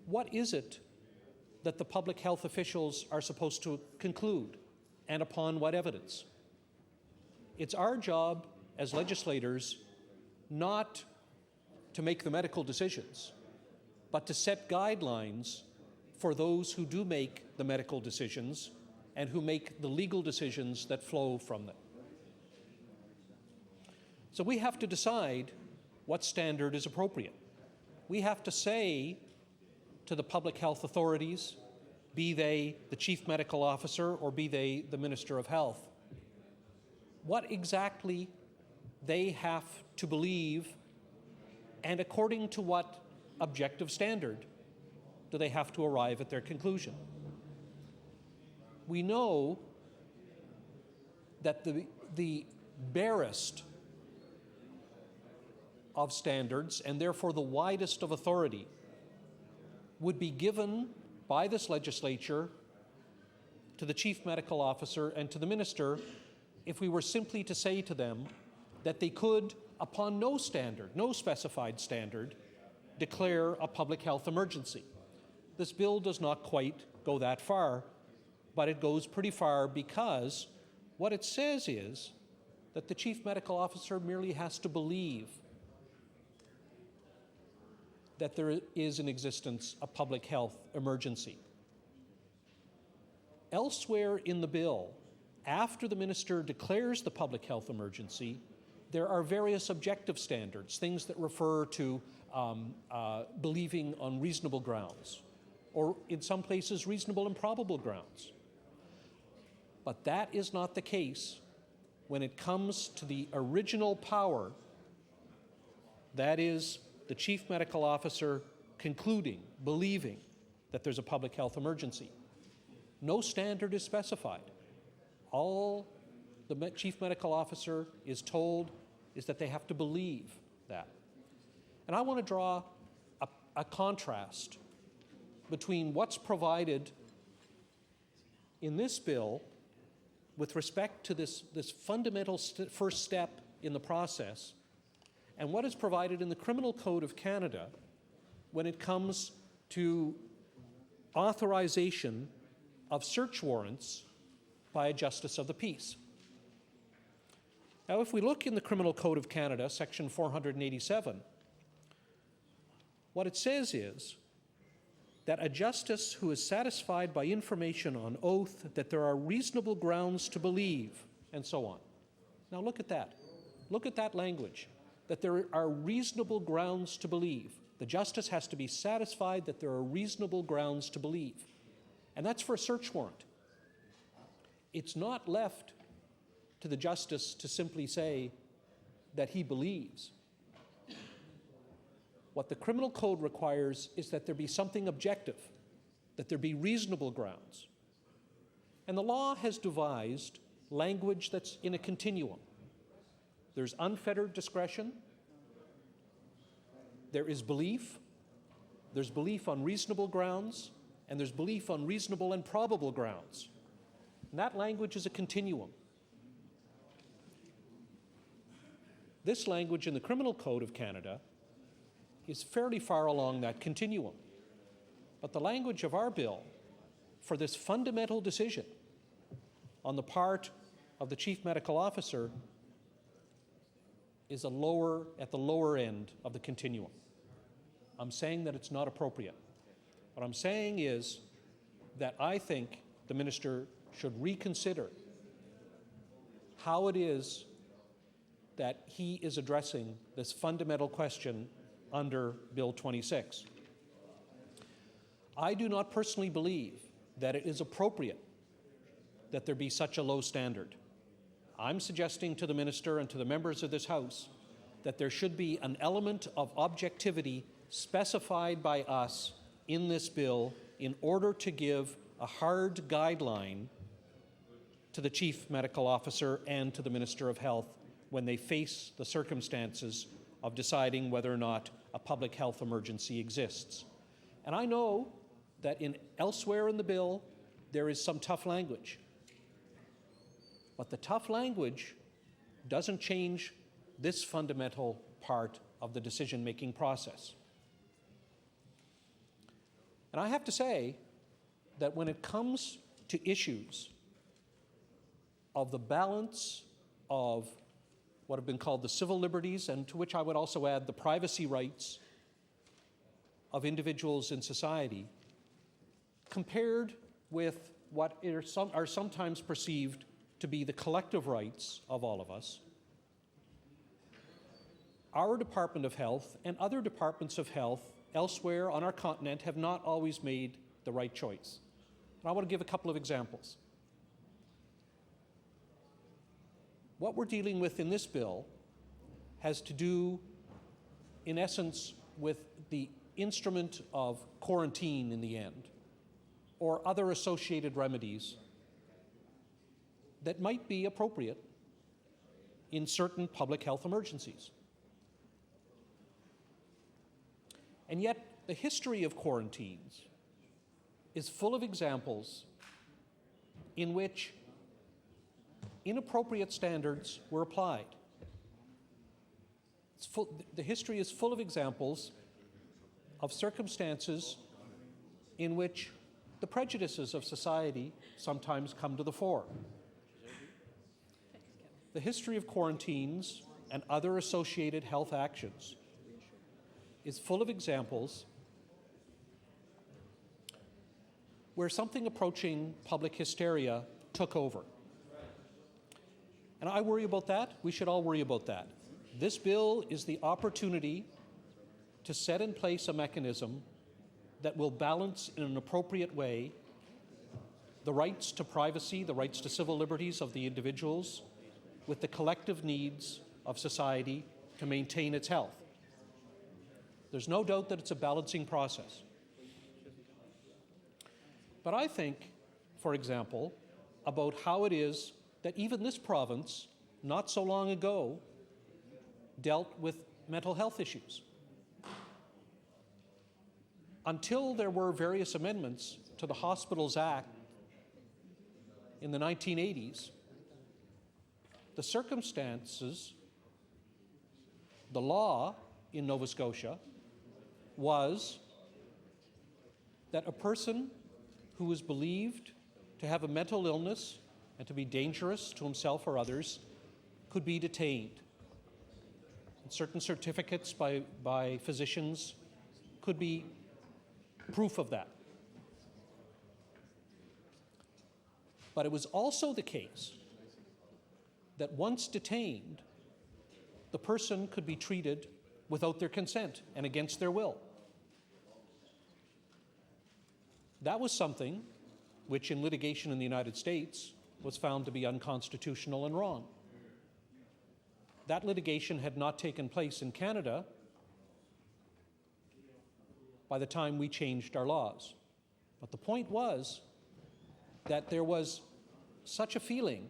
what is it that the public health officials are supposed to conclude, and upon what evidence? It's our job as legislators not to make the medical decisions, but to set guidelines for those who do make the medical decisions and who make the legal decisions that flow from them. So we have to decide what standard is appropriate. We have to say to the public health authorities, be they the chief medical officer or be they the Minister of Health, what exactly they have to believe and according to what objective standard do they have to arrive at their conclusion. We know that the barest of standards, and therefore the widest of authority, would be given by this legislature to the chief medical officer and to the minister if we were simply to say to them that they could, upon no standard, no specified standard, declare a public health emergency. This bill does not quite go that far, but it goes pretty far because what it says is that the chief medical officer merely has to believe that there is in existence a public health emergency. Elsewhere in the bill, after the minister declares the public health emergency, there are various objective standards, things that refer to believing on reasonable grounds, or in some places reasonable and probable grounds. But that is not the case when it comes to the original power, that is, the chief medical officer concluding, believing that there's a public health emergency. No standard is specified. All the chief medical officer is told is that they have to believe that. And I want to draw a contrast between what's provided in this bill with respect to this fundamental first step in the process and what is provided in the Criminal Code of Canada when it comes to authorization of search warrants by a justice of the peace. Now, if we look in the Criminal Code of Canada, section 487, what it says is that a justice who is satisfied by information on oath that there are reasonable grounds to believe, and so on. Now look at that. Look at that language, that there are reasonable grounds to believe. The justice has to be satisfied that there are reasonable grounds to believe. And that's for a search warrant. It's not left to the justice to simply say that he believes. What the criminal code requires is that there be something objective, that there be reasonable grounds. And the law has devised language that's in a continuum. There's unfettered discretion, there is belief, there's belief on reasonable grounds, and there's belief on reasonable and probable grounds. And that language is a continuum. This language in the Criminal Code of Canada is fairly far along that continuum. But the language of our bill for this fundamental decision on the part of the Chief Medical Officer is at the lower end of the continuum. I'm saying that it's not appropriate. What I'm saying is that I think the minister should reconsider how it is that he is addressing this fundamental question under Bill 26. I do not personally believe that it is appropriate that there be such a low standard. I'm suggesting to the Minister and to the members of this House that there should be an element of objectivity specified by us in this bill in order to give a hard guideline to the Chief Medical Officer and to the Minister of Health when they face the circumstances of deciding whether or not a public health emergency exists. And I know that elsewhere in the bill there is some tough language. But the tough language doesn't change this fundamental part of the decision-making process. And I have to say that when it comes to issues of the balance of what have been called the civil liberties, and to which I would also add the privacy rights of individuals in society, compared with what are sometimes perceived to be the collective rights of all of us, our Department of Health and other departments of health elsewhere on our continent have not always made the right choice. And I want to give a couple of examples. What we're dealing with in this bill has to do, in essence, with the instrument of quarantine in the end, or other associated remedies that might be appropriate in certain public health emergencies. And yet, the history of quarantines is full of examples in which inappropriate standards were applied. The history is full of examples of circumstances in which the prejudices of society sometimes come to the fore. The history of quarantines and other associated health actions is full of examples where something approaching public hysteria took over. And I worry about that. We should all worry about that. This bill is the opportunity to set in place a mechanism that will balance in an appropriate way the rights to privacy, the rights to civil liberties of the individuals, with the collective needs of society to maintain its health. There's no doubt that it's a balancing process. But I think, for example, about how it is that even this province, not so long ago, dealt with mental health issues. Until there were various amendments to the Hospitals Act in the 1980s, the circumstances, the law in Nova Scotia was that a person who was believed to have a mental illness and to be dangerous to himself or others could be detained. And certain certificates by physicians could be proof of that. But it was also the case that once detained, the person could be treated without their consent and against their will. That was something which in litigation in the United States was found to be unconstitutional and wrong. That litigation had not taken place in Canada by the time we changed our laws. But the point was that there was such a feeling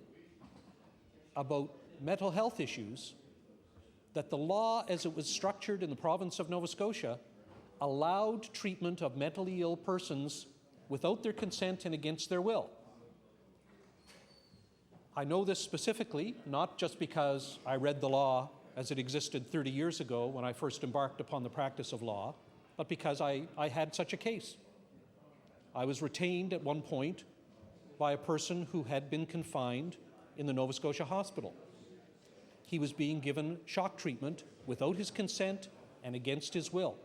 about mental health issues that the law, as it was structured in the province of Nova Scotia, allowed treatment of mentally ill persons without their consent and against their will. I know this specifically, not just because I read the law as it existed 30 years ago when I first embarked upon the practice of law, but because I had such a case. I was retained at one point by a person who had been confined in the Nova Scotia hospital. He was being given shock treatment without his consent and against his will.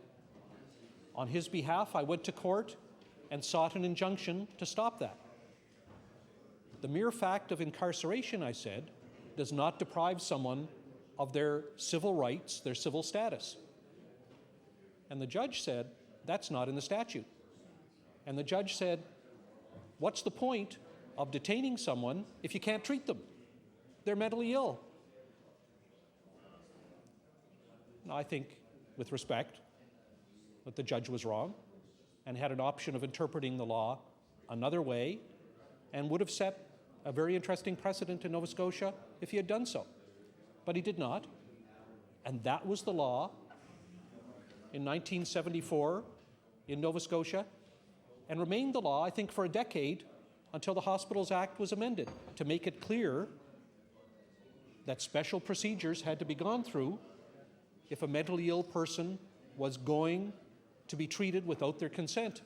On his behalf, I went to court and sought an injunction to stop that. The mere fact of incarceration, I said, does not deprive someone of their civil rights, their civil status. And the judge said, that's not in the statute. And the judge said, what's the point of detaining someone if you can't treat them? They're mentally ill. Now, I think, with respect, that the judge was wrong and had an option of interpreting the law another way and would have set a very interesting precedent in Nova Scotia if he had done so. But he did not, and that was the law in 1974 in Nova Scotia, and remained the law, I think, for a decade until the Hospitals Act was amended to make it clear that special procedures had to be gone through if a mentally ill person was going to be treated without their consent.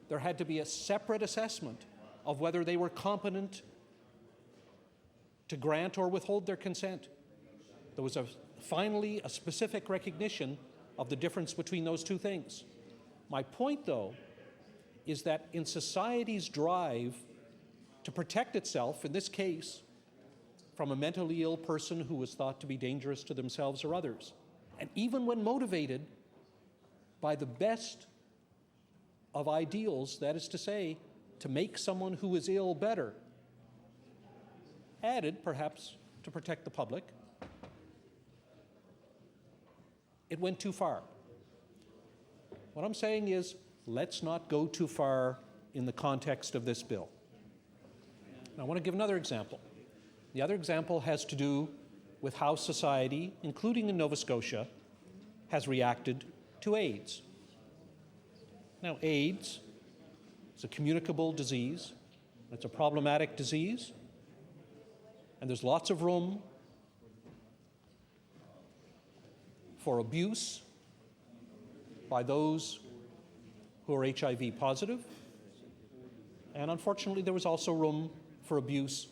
There had to be a separate assessment of whether they were competent to grant or withhold their consent. There was finally a specific recognition of the difference between those two things. My point, though, is that in society's drive to protect itself, in this case, from a mentally ill person who was thought to be dangerous to themselves or others, and even when motivated by the best of ideals, that is to say, to make someone who is ill better, added perhaps to protect the public, it went too far. What I'm saying is, let's not go too far in the context of this bill. Now, I want to give another example. The other example has to do with how society, including in Nova Scotia, has reacted to AIDS. Now, AIDS is a communicable disease. It's a problematic disease. And there's lots of room for abuse by those who are HIV positive. And unfortunately, there was also room for abuse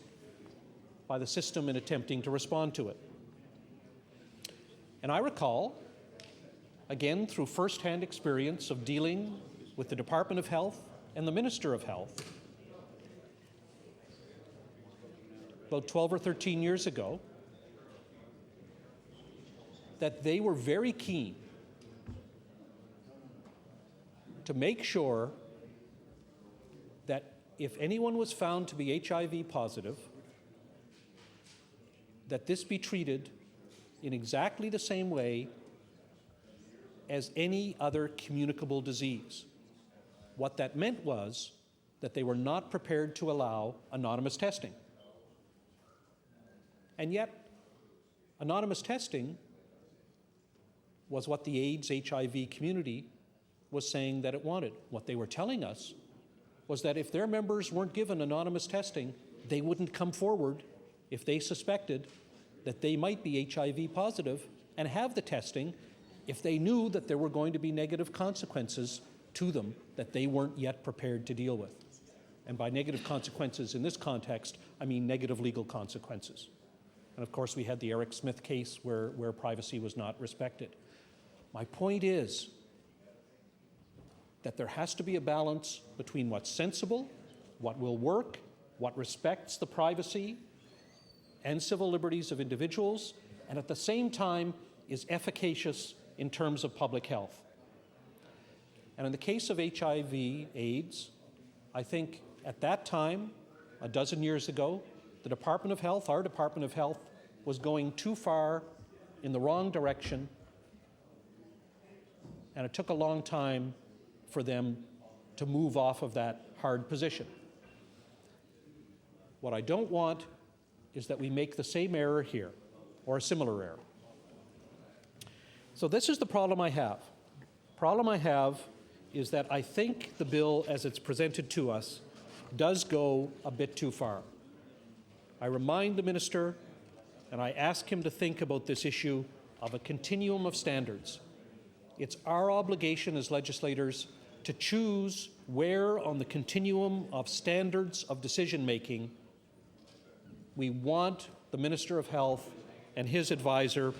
by the system in attempting to respond to it. And I recall, again, through first-hand experience of dealing with the Department of Health and the Minister of Health, about 12 or 13 years ago, that they were very keen to make sure that if anyone was found to be HIV positive, that this be treated in exactly the same way as any other communicable disease. What that meant was that they were not prepared to allow anonymous testing. And yet, anonymous testing was what the AIDS HIV community was saying that it wanted. What they were telling us was that if their members weren't given anonymous testing, they wouldn't come forward if they suspected that they might be HIV positive and have the testing if they knew that there were going to be negative consequences to them that they weren't yet prepared to deal with. And by negative consequences in this context, I mean negative legal consequences. And of course, we had the Eric Smith case where privacy was not respected. My point is that there has to be a balance between what's sensible, what will work, what respects the privacy and civil liberties of individuals, and at the same time is efficacious in terms of public health. And in the case of HIV, AIDS, I think at that time, a dozen years ago, the Department of Health, our Department of Health, was going too far in the wrong direction, and it took a long time for them to move off of that hard position. What I don't want is that we make the same error here, or a similar error. So this is the problem I have. Problem I have is that I think the bill, as it's presented to us, does go a bit too far. I remind the minister, and I ask him to think about this issue of a continuum of standards. It's our obligation as legislators to choose where on the continuum of standards of decision-making we want the Minister of Health and his advisor,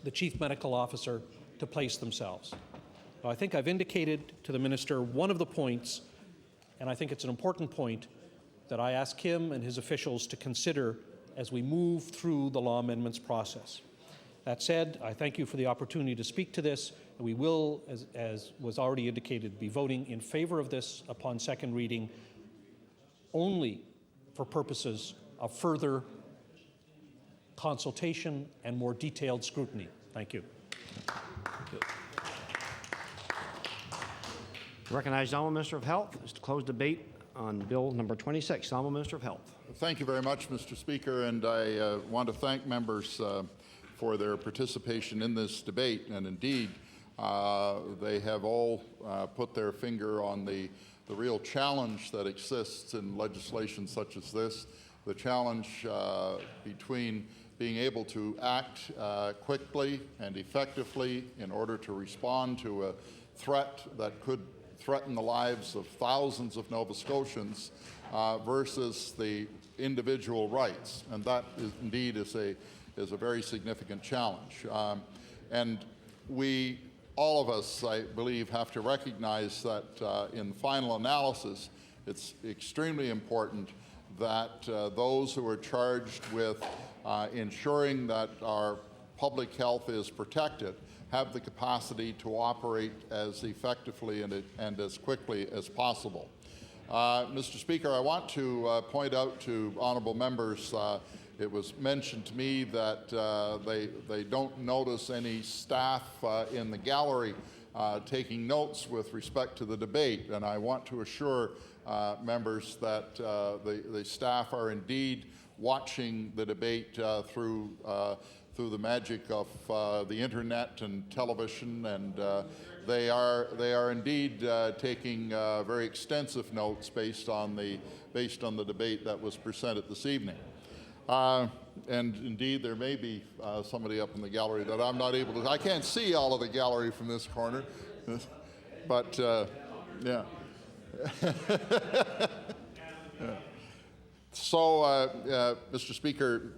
the Chief Medical Officer, to place themselves. Now, I think I've indicated to the Minister one of the points, and I think it's an important point, that I ask him and his officials to consider as we move through the law amendments process. That said, I thank you for the opportunity to speak to this. We will, as was already indicated, be voting in favor of this upon second reading only for purposes of further consultation and more detailed scrutiny. Thank you. Recognize the Honourable Minister of Health is to close debate on Bill number 26. Honourable Minister of Health. Thank you very much, Mr. Speaker, and I want to thank members for their participation in this debate. And indeed, they have all put their finger on the real challenge that exists in legislation such as this, the challenge between being able to act quickly and effectively in order to respond to a threat that could threaten the lives of thousands of Nova Scotians versus the individual rights, and that is, indeed is a very significant challenge. And we, all of us, I believe, have to recognize that in the final analysis, it's extremely important that those who are charged with ensuring that our public health is protected have the capacity to operate as effectively and as quickly as possible. Mr. Speaker, I want to point out to honourable members, it was mentioned to me that they don't notice any staff in the gallery taking notes with respect to the debate, and I want to assure members that the staff are indeed watching the debate through the magic of the internet and television, and they are indeed taking very extensive notes based on the debate that was presented this evening. And indeed, there may be somebody up in the gallery that I'm not able to. I can't see all of the gallery from this corner, but yeah. So, Mr. Speaker,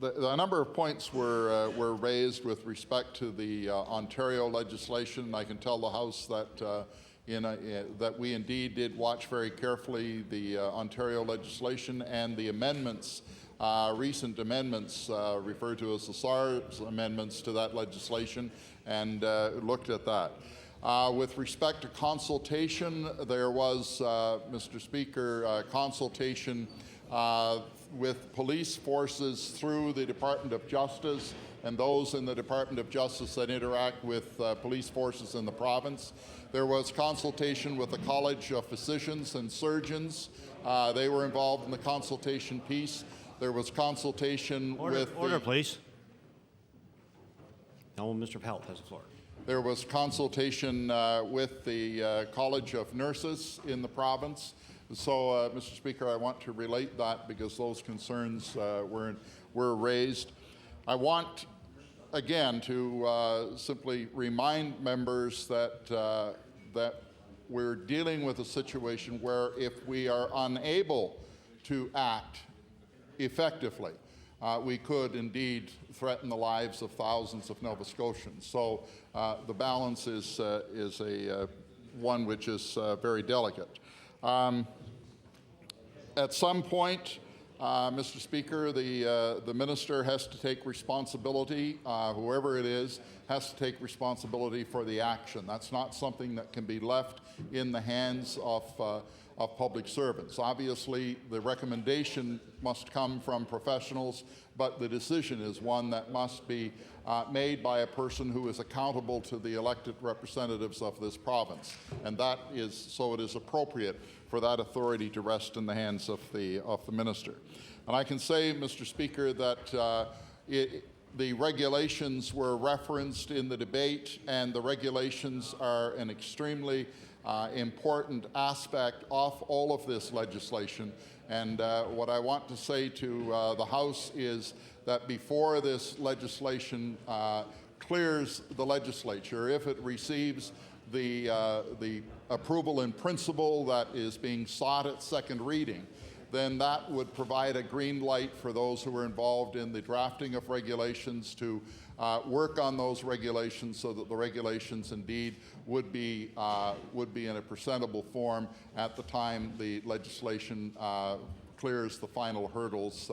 a number of points were raised with respect to the Ontario legislation. I can tell the House that that we indeed did watch very carefully the Ontario legislation and the amendments, recent amendments referred to as the SARS amendments to that legislation, and looked at that. With respect to consultation, there was, Mr. Speaker, consultation with police forces through the Department of Justice and those in the Department of Justice that interact with police forces in the province. There was consultation with the College of Physicians and Surgeons. They were involved in the consultation piece. There was consultation with Order, please. Honourable Minister of Health has the floor. There was consultation with the College of Nurses in the province. So, Mr. Speaker, I want to relate that because those concerns were raised. I want, again, to simply remind members that we're dealing with a situation where if we are unable to act effectively, we could indeed threaten the lives of thousands of Nova Scotians. So the balance is one which is very delicate. At some point, Mr. Speaker, the minister has to take responsibility, whoever it is, has to take responsibility for the action. That's not something that can be left in the hands of public servants. Obviously, the recommendation must come from professionals, but the decision is one that must be made by a person who is accountable to the elected representatives of this province. And that is, so it is appropriate for that authority to rest in the hands of the minister. And I can say, Mr. Speaker, that the regulations were referenced in the debate, and the regulations are an extremely important aspect of all of this legislation. And what I want to say to the House is that before this legislation clears the legislature, if it receives the approval in principle that is being sought at second reading, then that would provide a green light for those who are involved in the drafting of regulations to work on those regulations so that the regulations indeed would be in a presentable form at the time the legislation clears the final hurdles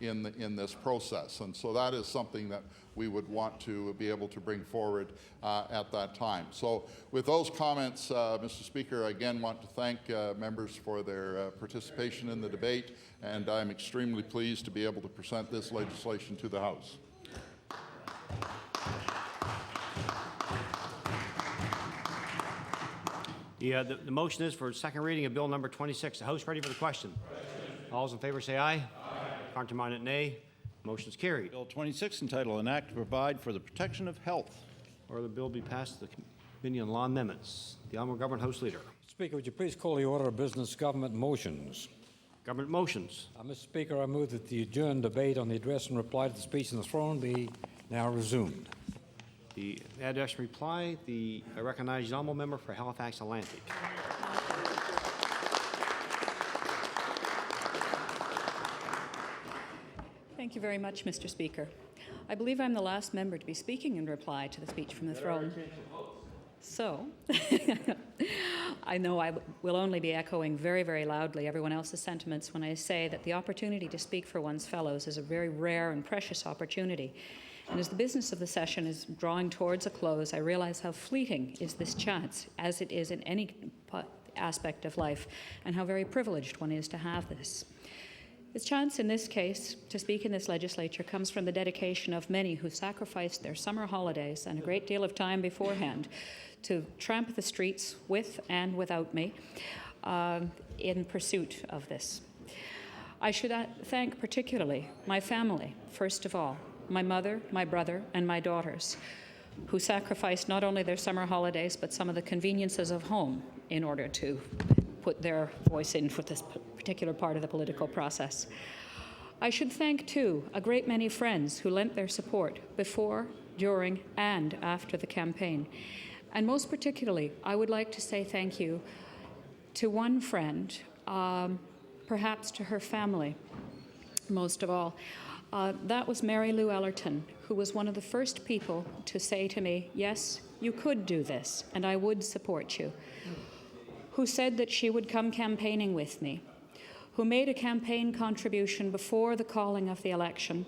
in this process. And so that is something that we would want to be able to bring forward at that time. So with those comments, Mr. Speaker, I again want to thank members for their participation in the debate, and I'm extremely pleased to be able to present this legislation to the House. The motion is for second reading of Bill number 26. The House ready for the question? All those in favor say aye. Aye. Countermanded nay. Motion is carried. Bill 26, entitled An Act to Provide for the Protection of Health. Order the bill be passed to the Committee on Law Amendments. The Honourable Government House Leader. Speaker, would you please call the order of business government motions? Government motions. Mr. Speaker, I move that the adjourned debate on the address and reply to the speech on the throne be now resumed. The address and reply, I recognize the honourable member for Halifax Atlantic. Thank you very much, Mr. Speaker. I believe I'm the last member to be speaking in reply to the speech from the throne. So, I know I will only be echoing very, very loudly everyone else's sentiments when I say that the opportunity to speak for one's fellows is a very rare and precious opportunity. And as the business of the session is drawing towards a close, I realize how fleeting is this chance, as it is in any aspect of life, and how very privileged one is to have this. This chance in this case to speak in this legislature comes from the dedication of many who sacrificed their summer holidays and a great deal of time beforehand to tramp the streets with and without me in pursuit of this. I should thank particularly my family, first of all, my mother, my brother, and my daughters, who sacrificed not only their summer holidays, but some of the conveniences of home in order to put their voice in for this particular part of the political process. I should thank, too, a great many friends who lent their support before, during, and after the campaign. And most particularly, I would like to say thank you to one friend, perhaps to her family, most of all. That was Mary Lou Ellerton, who was one of the first people to say to me, yes, you could do this, and I would support you, who said that she would come campaigning with me, who made a campaign contribution before the calling of the election,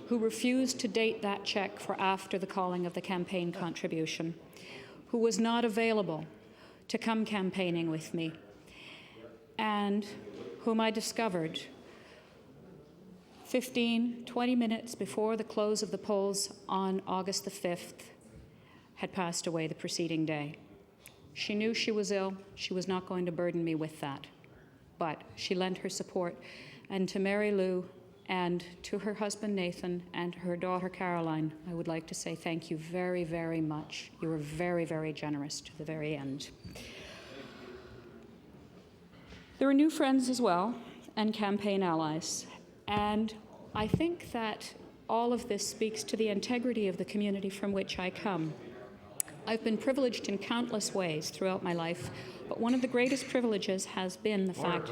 who refused to date that check for after the calling of the campaign contribution, who was not available to come campaigning with me, and whom I discovered 15, 20 minutes before the close of the polls on August the 5th had passed away the preceding day. She knew she was ill. She was not going to burden me with that. But she lent her support. And to Mary Lou and to her husband Nathan and her daughter Caroline, I would like to say thank you very, very much. You were very, very generous to the very end. There were new friends as well and campaign allies. And I think that all of this speaks to the integrity of the community from which I come. I've been privileged in countless ways throughout my life, but one of the greatest privileges has been the fact...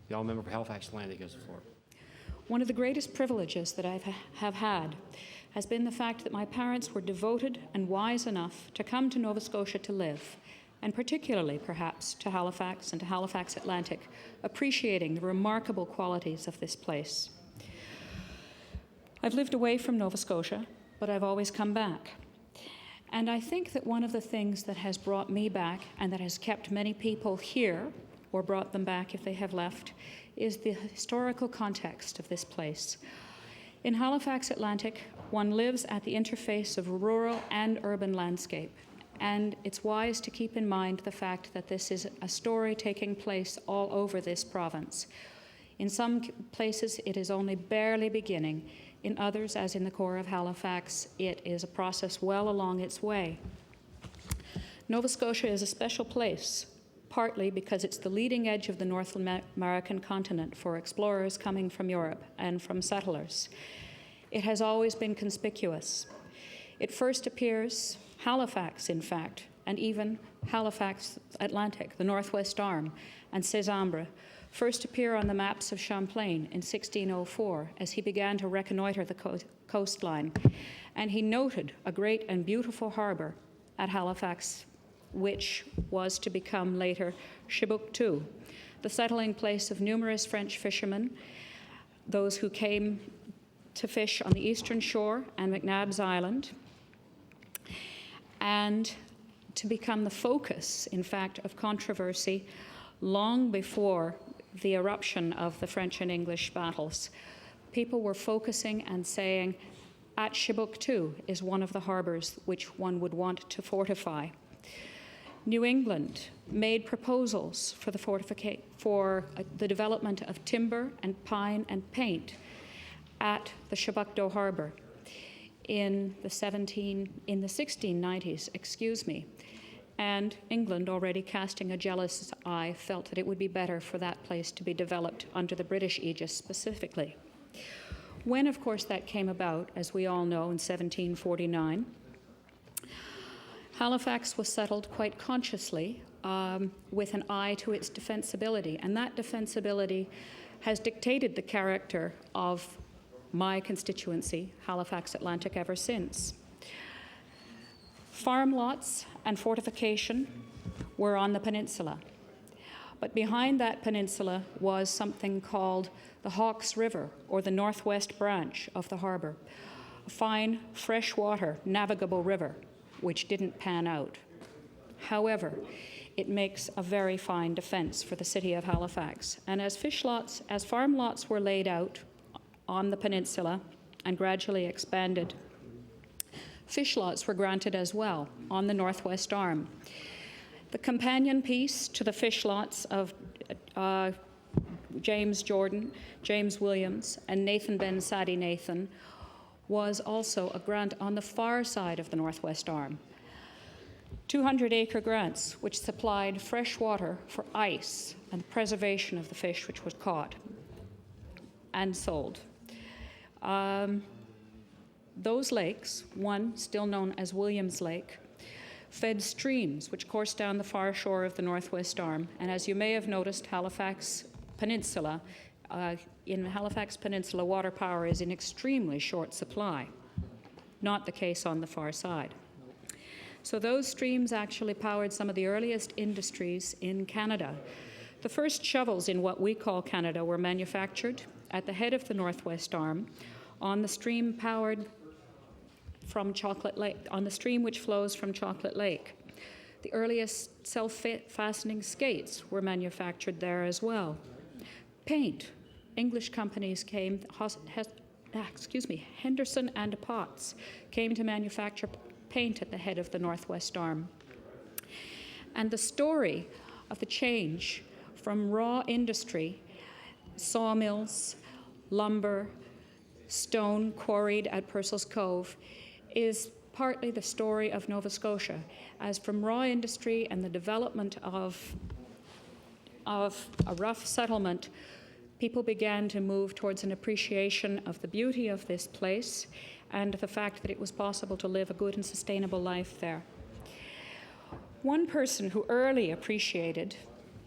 The honourable member for Halifax Atlantic has the floor. One of the greatest privileges that I have had has been the fact that my parents were devoted and wise enough to come to Nova Scotia to live, and particularly, perhaps, to Halifax and to Halifax Atlantic, appreciating the remarkable qualities of this place. I've lived away from Nova Scotia, but I've always come back. And I think that one of the things that has brought me back and that has kept many people here, or brought them back if they have left, is the historical context of this place. In Halifax Atlantic, one lives at the interface of rural and urban landscape. And it's wise to keep in mind the fact that this is a story taking place all over this province. In some places, it is only barely beginning. In others, as in the core of Halifax, it is a process well along its way. Nova Scotia is a special place, partly because it's the leading edge of the North American continent for explorers coming from Europe and from settlers. It has always been conspicuous. It first appears, Halifax, in fact, and even Halifax Atlantic, the Northwest Arm, and Cézanne first appear on the maps of Champlain in 1604 as he began to reconnoiter the coastline, and he noted a great and beautiful harbor at Halifax which was to become later Chibouctou, the settling place of numerous French fishermen, those who came to fish on the eastern shore and McNabb's Island, and to become the focus, in fact, of controversy long before the eruption of the French and English battles. People were focusing and saying, at Chibouctou is one of the harbors which one would want to fortify. New England made proposals for the development of timber and pine and paint at the Chibouctou harbor in the 1690s, and England, already casting a jealous eye, felt that it would be better for that place to be developed under the British aegis specifically. When, of course, that came about, as we all know, in 1749, Halifax was settled quite consciously with an eye to its defensibility, and that defensibility has dictated the character of my constituency, Halifax Atlantic, ever since. Farm lots and fortification were on the peninsula, but behind that peninsula was something called the Hawkes River, or the northwest branch of the harbor, a fine freshwater navigable river, which didn't pan out. However, it makes a very fine defense for the city of Halifax. And as farm lots were laid out on the peninsula and gradually expanded, fish lots were granted as well on the northwest arm. The companion piece to the fish lots of James Jordan, James Williams, and Nathan Ben Sadi Nathan was also a grant on the far side of the northwest arm. 200-acre grants which supplied fresh water for ice and the preservation of the fish which was caught and sold. Those lakes, one still known as Williams Lake, fed streams which coursed down the far shore of the northwest arm. And as you may have noticed, Halifax Peninsula, in Halifax Peninsula, water power is in extremely short supply. Not the case on the far side. So those streams actually powered some of the earliest industries in Canada. The first shovels in what we call Canada were manufactured at the head of the northwest arm on the stream powered from Chocolate Lake, on the stream which flows from Chocolate Lake. The earliest self-fastening skates were manufactured there as well. Paint. English companies came, Henderson and Potts came to manufacture paint at the head of the northwest arm. And the story of the change from raw industry, sawmills, lumber, stone quarried at Purcell's Cove, is partly the story of Nova Scotia, as from raw industry and the development of a rough settlement, people began to move towards an appreciation of the beauty of this place and the fact that it was possible to live a good and sustainable life there. One person who early appreciated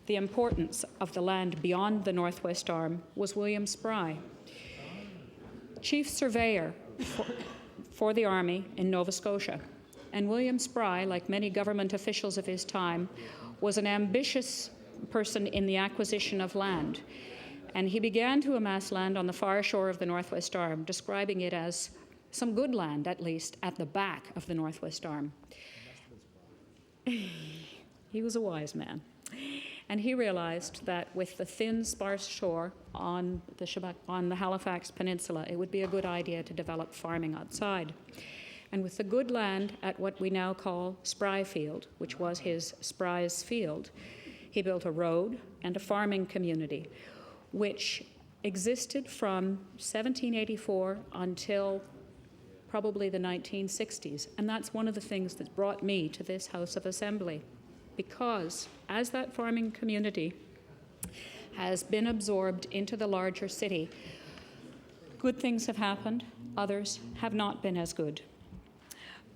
the importance of the land beyond the northwest arm was William Spry, chief surveyor for the Army in Nova Scotia. And William Spry, like many government officials of his time, was an ambitious person in the acquisition of land. And he began to amass land on the far shore of the northwest arm, describing it as some good land, at least, at the back of the northwest arm. He was a wise man. And he realized that with the thin, sparse shore on the Halifax Peninsula, it would be a good idea to develop farming outside. And with the good land at what we now call Spry Field, which was his Spry's Field, he built a road and a farming community, which existed from 1784 until probably the 1960s. And that's one of the things that brought me to this House of Assembly, because as that farming community has been absorbed into the larger city, good things have happened, others have not been as good.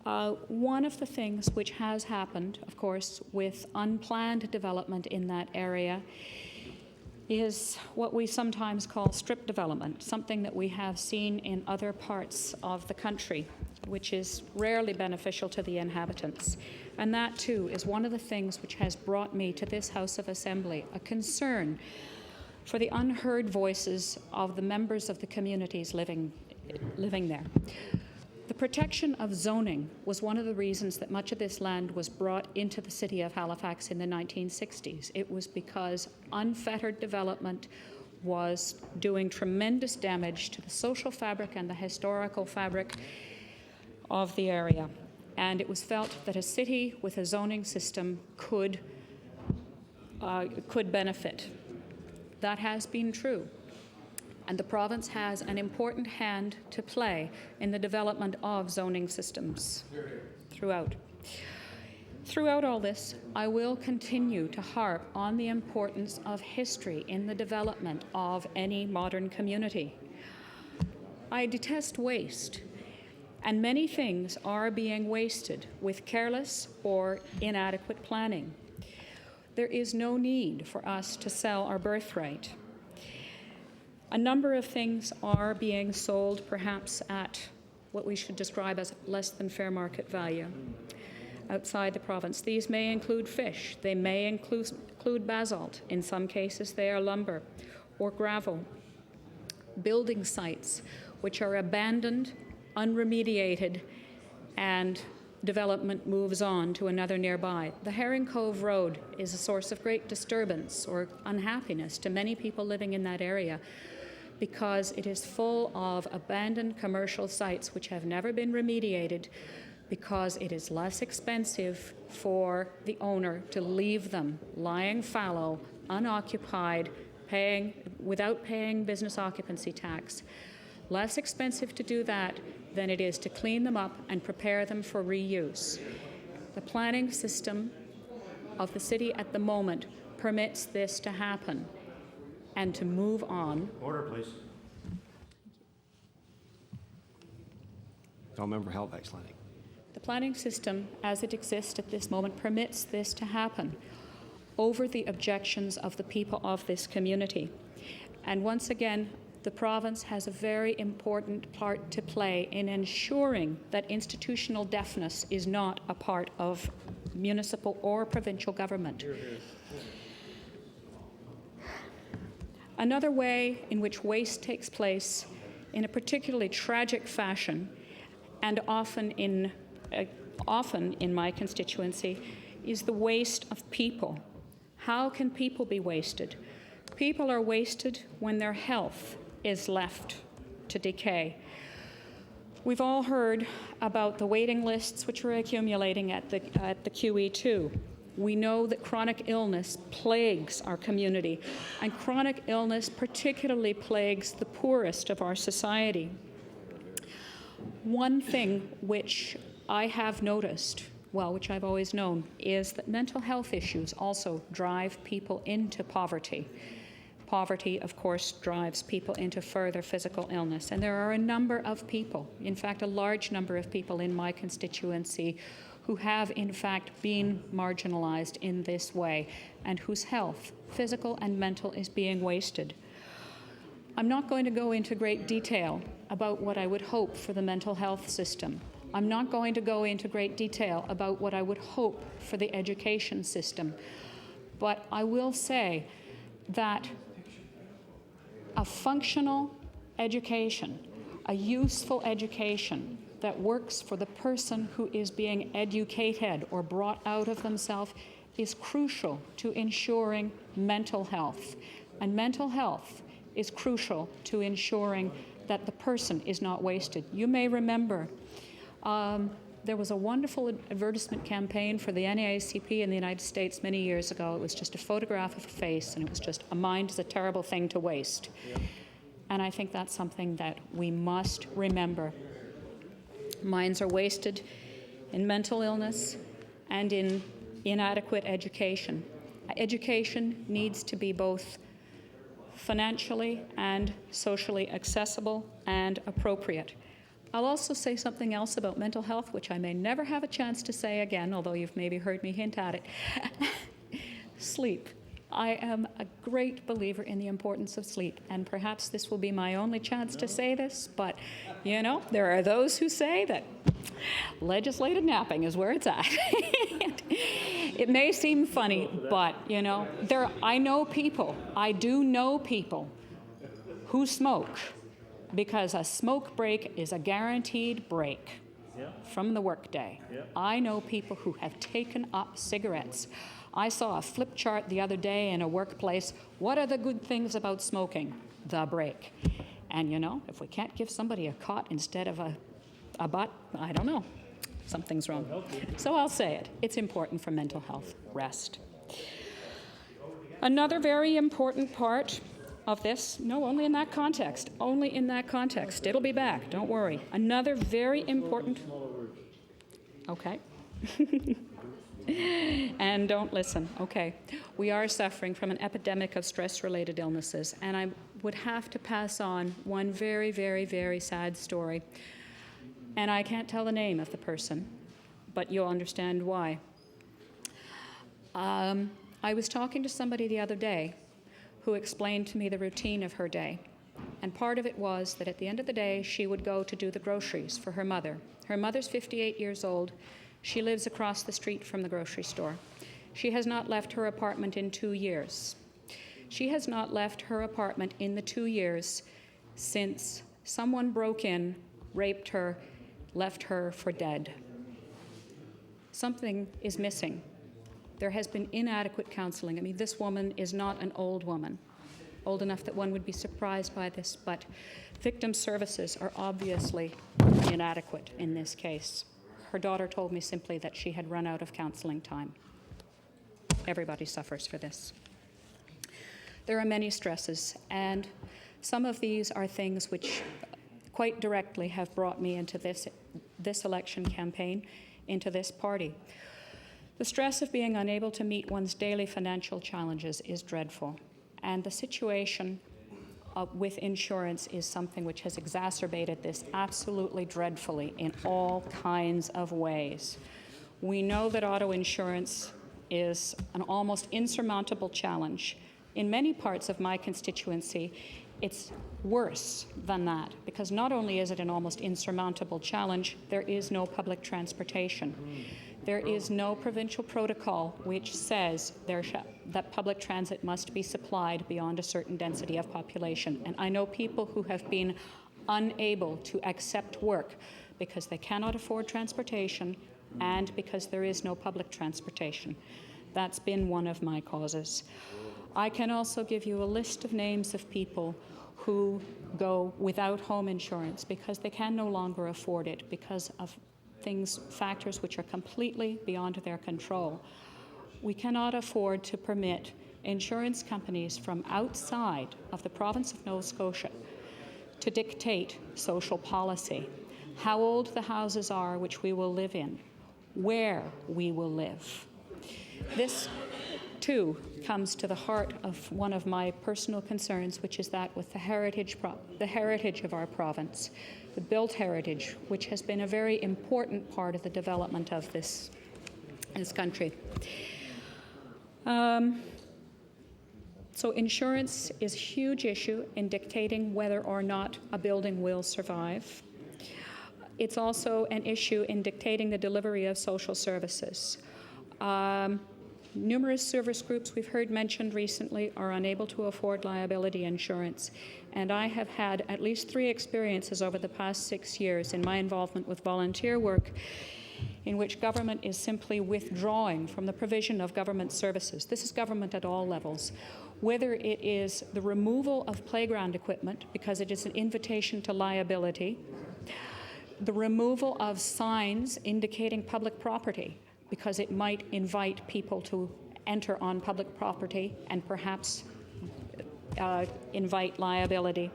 One of the things which has happened, of course, with unplanned development in that area is what we sometimes call strip development, something that we have seen in other parts of the country, which is rarely beneficial to the inhabitants. And that, too, is one of the things which has brought me to this House of Assembly, a concern for the unheard voices of the members of the communities living there. The protection of zoning was one of the reasons that much of this land was brought into the city of Halifax in the 1960s. It was because unfettered development was doing tremendous damage to the social fabric and the historical fabric of the area. And it was felt that a city with a zoning system could benefit. That has been true. And the province has an important hand to play in the development of zoning systems throughout. Throughout all this, I will continue to harp on the importance of history in the development of any modern community. I detest waste, and many things are being wasted with careless or inadequate planning. There is no need for us to sell our birthright. A number of things are being sold perhaps at what we should describe as less than fair market value outside the province. These may include fish. They may include basalt. In some cases, they are lumber or gravel. Building sites which are abandoned, unremediated, and development moves on to another nearby. The Herring Cove Road is a source of great disturbance or unhappiness to many people living in that area, because it is full of abandoned commercial sites which have never been remediated, because it is less expensive for the owner to leave them lying fallow, unoccupied, without paying business occupancy tax. Less expensive to do that than it is to clean them up and prepare them for reuse. The planning system of the city at the moment permits this to happen and to move on. Order, please. All member Halifax Landing. The planning system, as it exists at this moment, permits this to happen over the objections of the people of this community. And once again, the province has a very important part to play in ensuring that institutional deafness is not a part of municipal or provincial government. Another way in which waste takes place in a particularly tragic fashion, and often in my constituency, is the waste of people. How can people be wasted? People are wasted when their health is left to decay. We've all heard about the waiting lists which are accumulating at the QE2. We know that chronic illness plagues our community, and chronic illness particularly plagues the poorest of our society. One thing which I have noticed, which I've always known, is that mental health issues also drive people into poverty. Poverty, of course, drives people into further physical illness. And there are a number of people, in fact, a large number of people in my constituency who have, in fact, been marginalized in this way and whose health, physical and mental, is being wasted. I'm not going to go into great detail about what I would hope for the mental health system. I'm not going to go into great detail about what I would hope for the education system. But I will say that a functional education, a useful education that works for the person who is being educated or brought out of themselves is crucial to ensuring mental health. And mental health is crucial to ensuring that the person is not wasted. You may remember there was a wonderful advertisement campaign for the NAACP in the United States many years ago. It was just a photograph of a face, and it was just, a mind is a terrible thing to waste. Yeah. And I think that's something that we must remember. Minds are wasted in mental illness and in inadequate education. Education needs to be both financially and socially accessible and appropriate. I'll also say something else about mental health, which I may never have a chance to say again, although you've maybe heard me hint at it. Sleep. I am a great believer in the importance of sleep, and perhaps this will be my only chance to say this, but, you know, there are those who say that legislated napping is where it's at. It may seem funny, but, you know, I do know people who smoke because a smoke break is a guaranteed break from the workday. I know people who have taken up cigarettes. I saw a flip chart the other day in a workplace. What are the good things about smoking? The break. And you know, if we can't give somebody a cot instead of a butt, I don't know. Something's wrong. So I'll say it. It's important for mental health. Rest. Another very important part of this, no, only in that context. Only in that context. It'll be back. Don't worry. Another very important... Okay. And don't listen. Okay. We are suffering from an epidemic of stress-related illnesses, and I would have to pass on one very, very, very sad story. And I can't tell the name of the person, but you'll understand why. I was talking to somebody the other day who explained to me the routine of her day. And part of it was that at the end of the day, she would go to do the groceries for her mother. Her mother's 58 years old. She lives across the street from the grocery store. She has not left her apartment in 2 years. She has not left her apartment in the 2 years since someone broke in, raped her, left her for dead. Something is missing. There has been inadequate counseling. I mean, this woman is not an old woman, old enough that one would be surprised by this, but victim services are obviously inadequate in this case. Her daughter told me simply that she had run out of counseling time. Everybody suffers for this. There are many stresses, and some of these are things which quite directly have brought me into this election campaign, into this party. The stress of being unable to meet one's daily financial challenges is dreadful, and the situation with insurance is something which has exacerbated this absolutely dreadfully in all kinds of ways. We know that auto insurance is an almost insurmountable challenge. In many parts of my constituency, it's worse than that, because not only is it an almost insurmountable challenge, there is no public transportation. There is no provincial protocol which says that public transit must be supplied beyond a certain density of population. And I know people who have been unable to accept work because they cannot afford transportation and because there is no public transportation. That's been one of my causes. I can also give you a list of names of people who go without home insurance because they can no longer afford it because of factors which are completely beyond their control. We cannot afford to permit insurance companies from outside of the province of Nova Scotia to dictate social policy, how old the houses are which we will live in, where we will live. This, too, comes to the heart of one of my personal concerns, which is that with the heritage of our province, the built heritage, which has been a very important part of the development of this country. So insurance is a huge issue in dictating whether or not a building will survive. It's also an issue in dictating the delivery of social services. Numerous service groups we've heard mentioned recently are unable to afford liability insurance, and I have had at least 3 experiences over the past 6 years in my involvement with volunteer work in which government is simply withdrawing from the provision of government services. This is government at all levels. Whether it is the removal of playground equipment because it is an invitation to liability, the removal of signs indicating public property because it might invite people to enter on public property and perhaps invite liability,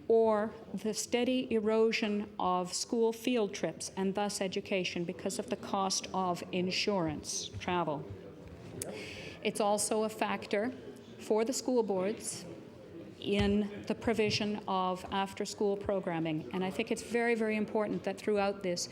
or the steady erosion of school field trips and thus education because of the cost of insurance travel. It's also a factor for the school boards in the provision of after-school programming. And I think it's very, very important that throughout this,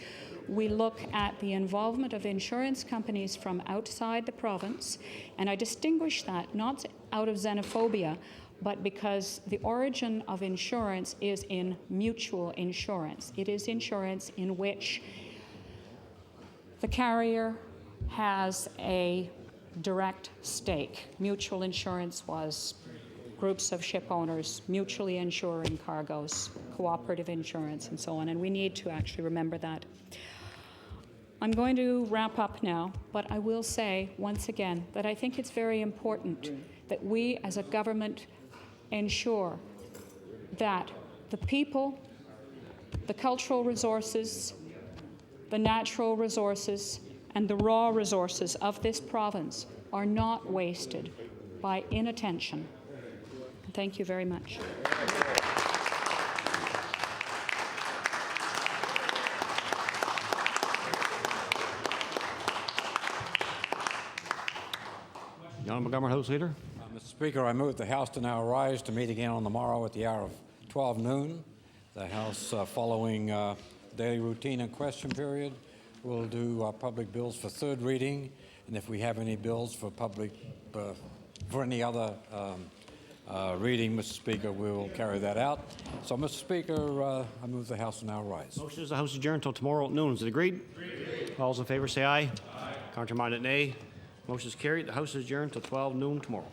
we look at the involvement of insurance companies from outside the province. And I distinguish that not out of xenophobia, but because the origin of insurance is in mutual insurance. It is insurance in which the carrier has a direct stake. Mutual insurance was groups of ship owners mutually insuring cargoes, cooperative insurance, and so on, and we need to actually remember that. I'm going to wrap up now, but I will say once again that I think it's very important that we as a government ensure that the people, the cultural resources, the natural resources, and the raw resources of this province are not wasted by inattention. Thank you very much. The Honourable Government House Leader. Mr. Speaker, I move the House to now rise to meet again on the morrow at the hour of 12 noon. The House, following daily routine and question period, will do public bills for third reading, and if we have any bills for public, for any other reading, Mr. Speaker, we will carry that out. So, Mr. Speaker, I move the House to now rise. Motion is the House adjourned until tomorrow at noon. Is it agreed? Agreed. All those in favor say aye. Aye. Contrary-minded, nay. Motion is carried. The House is adjourned until 12 noon tomorrow.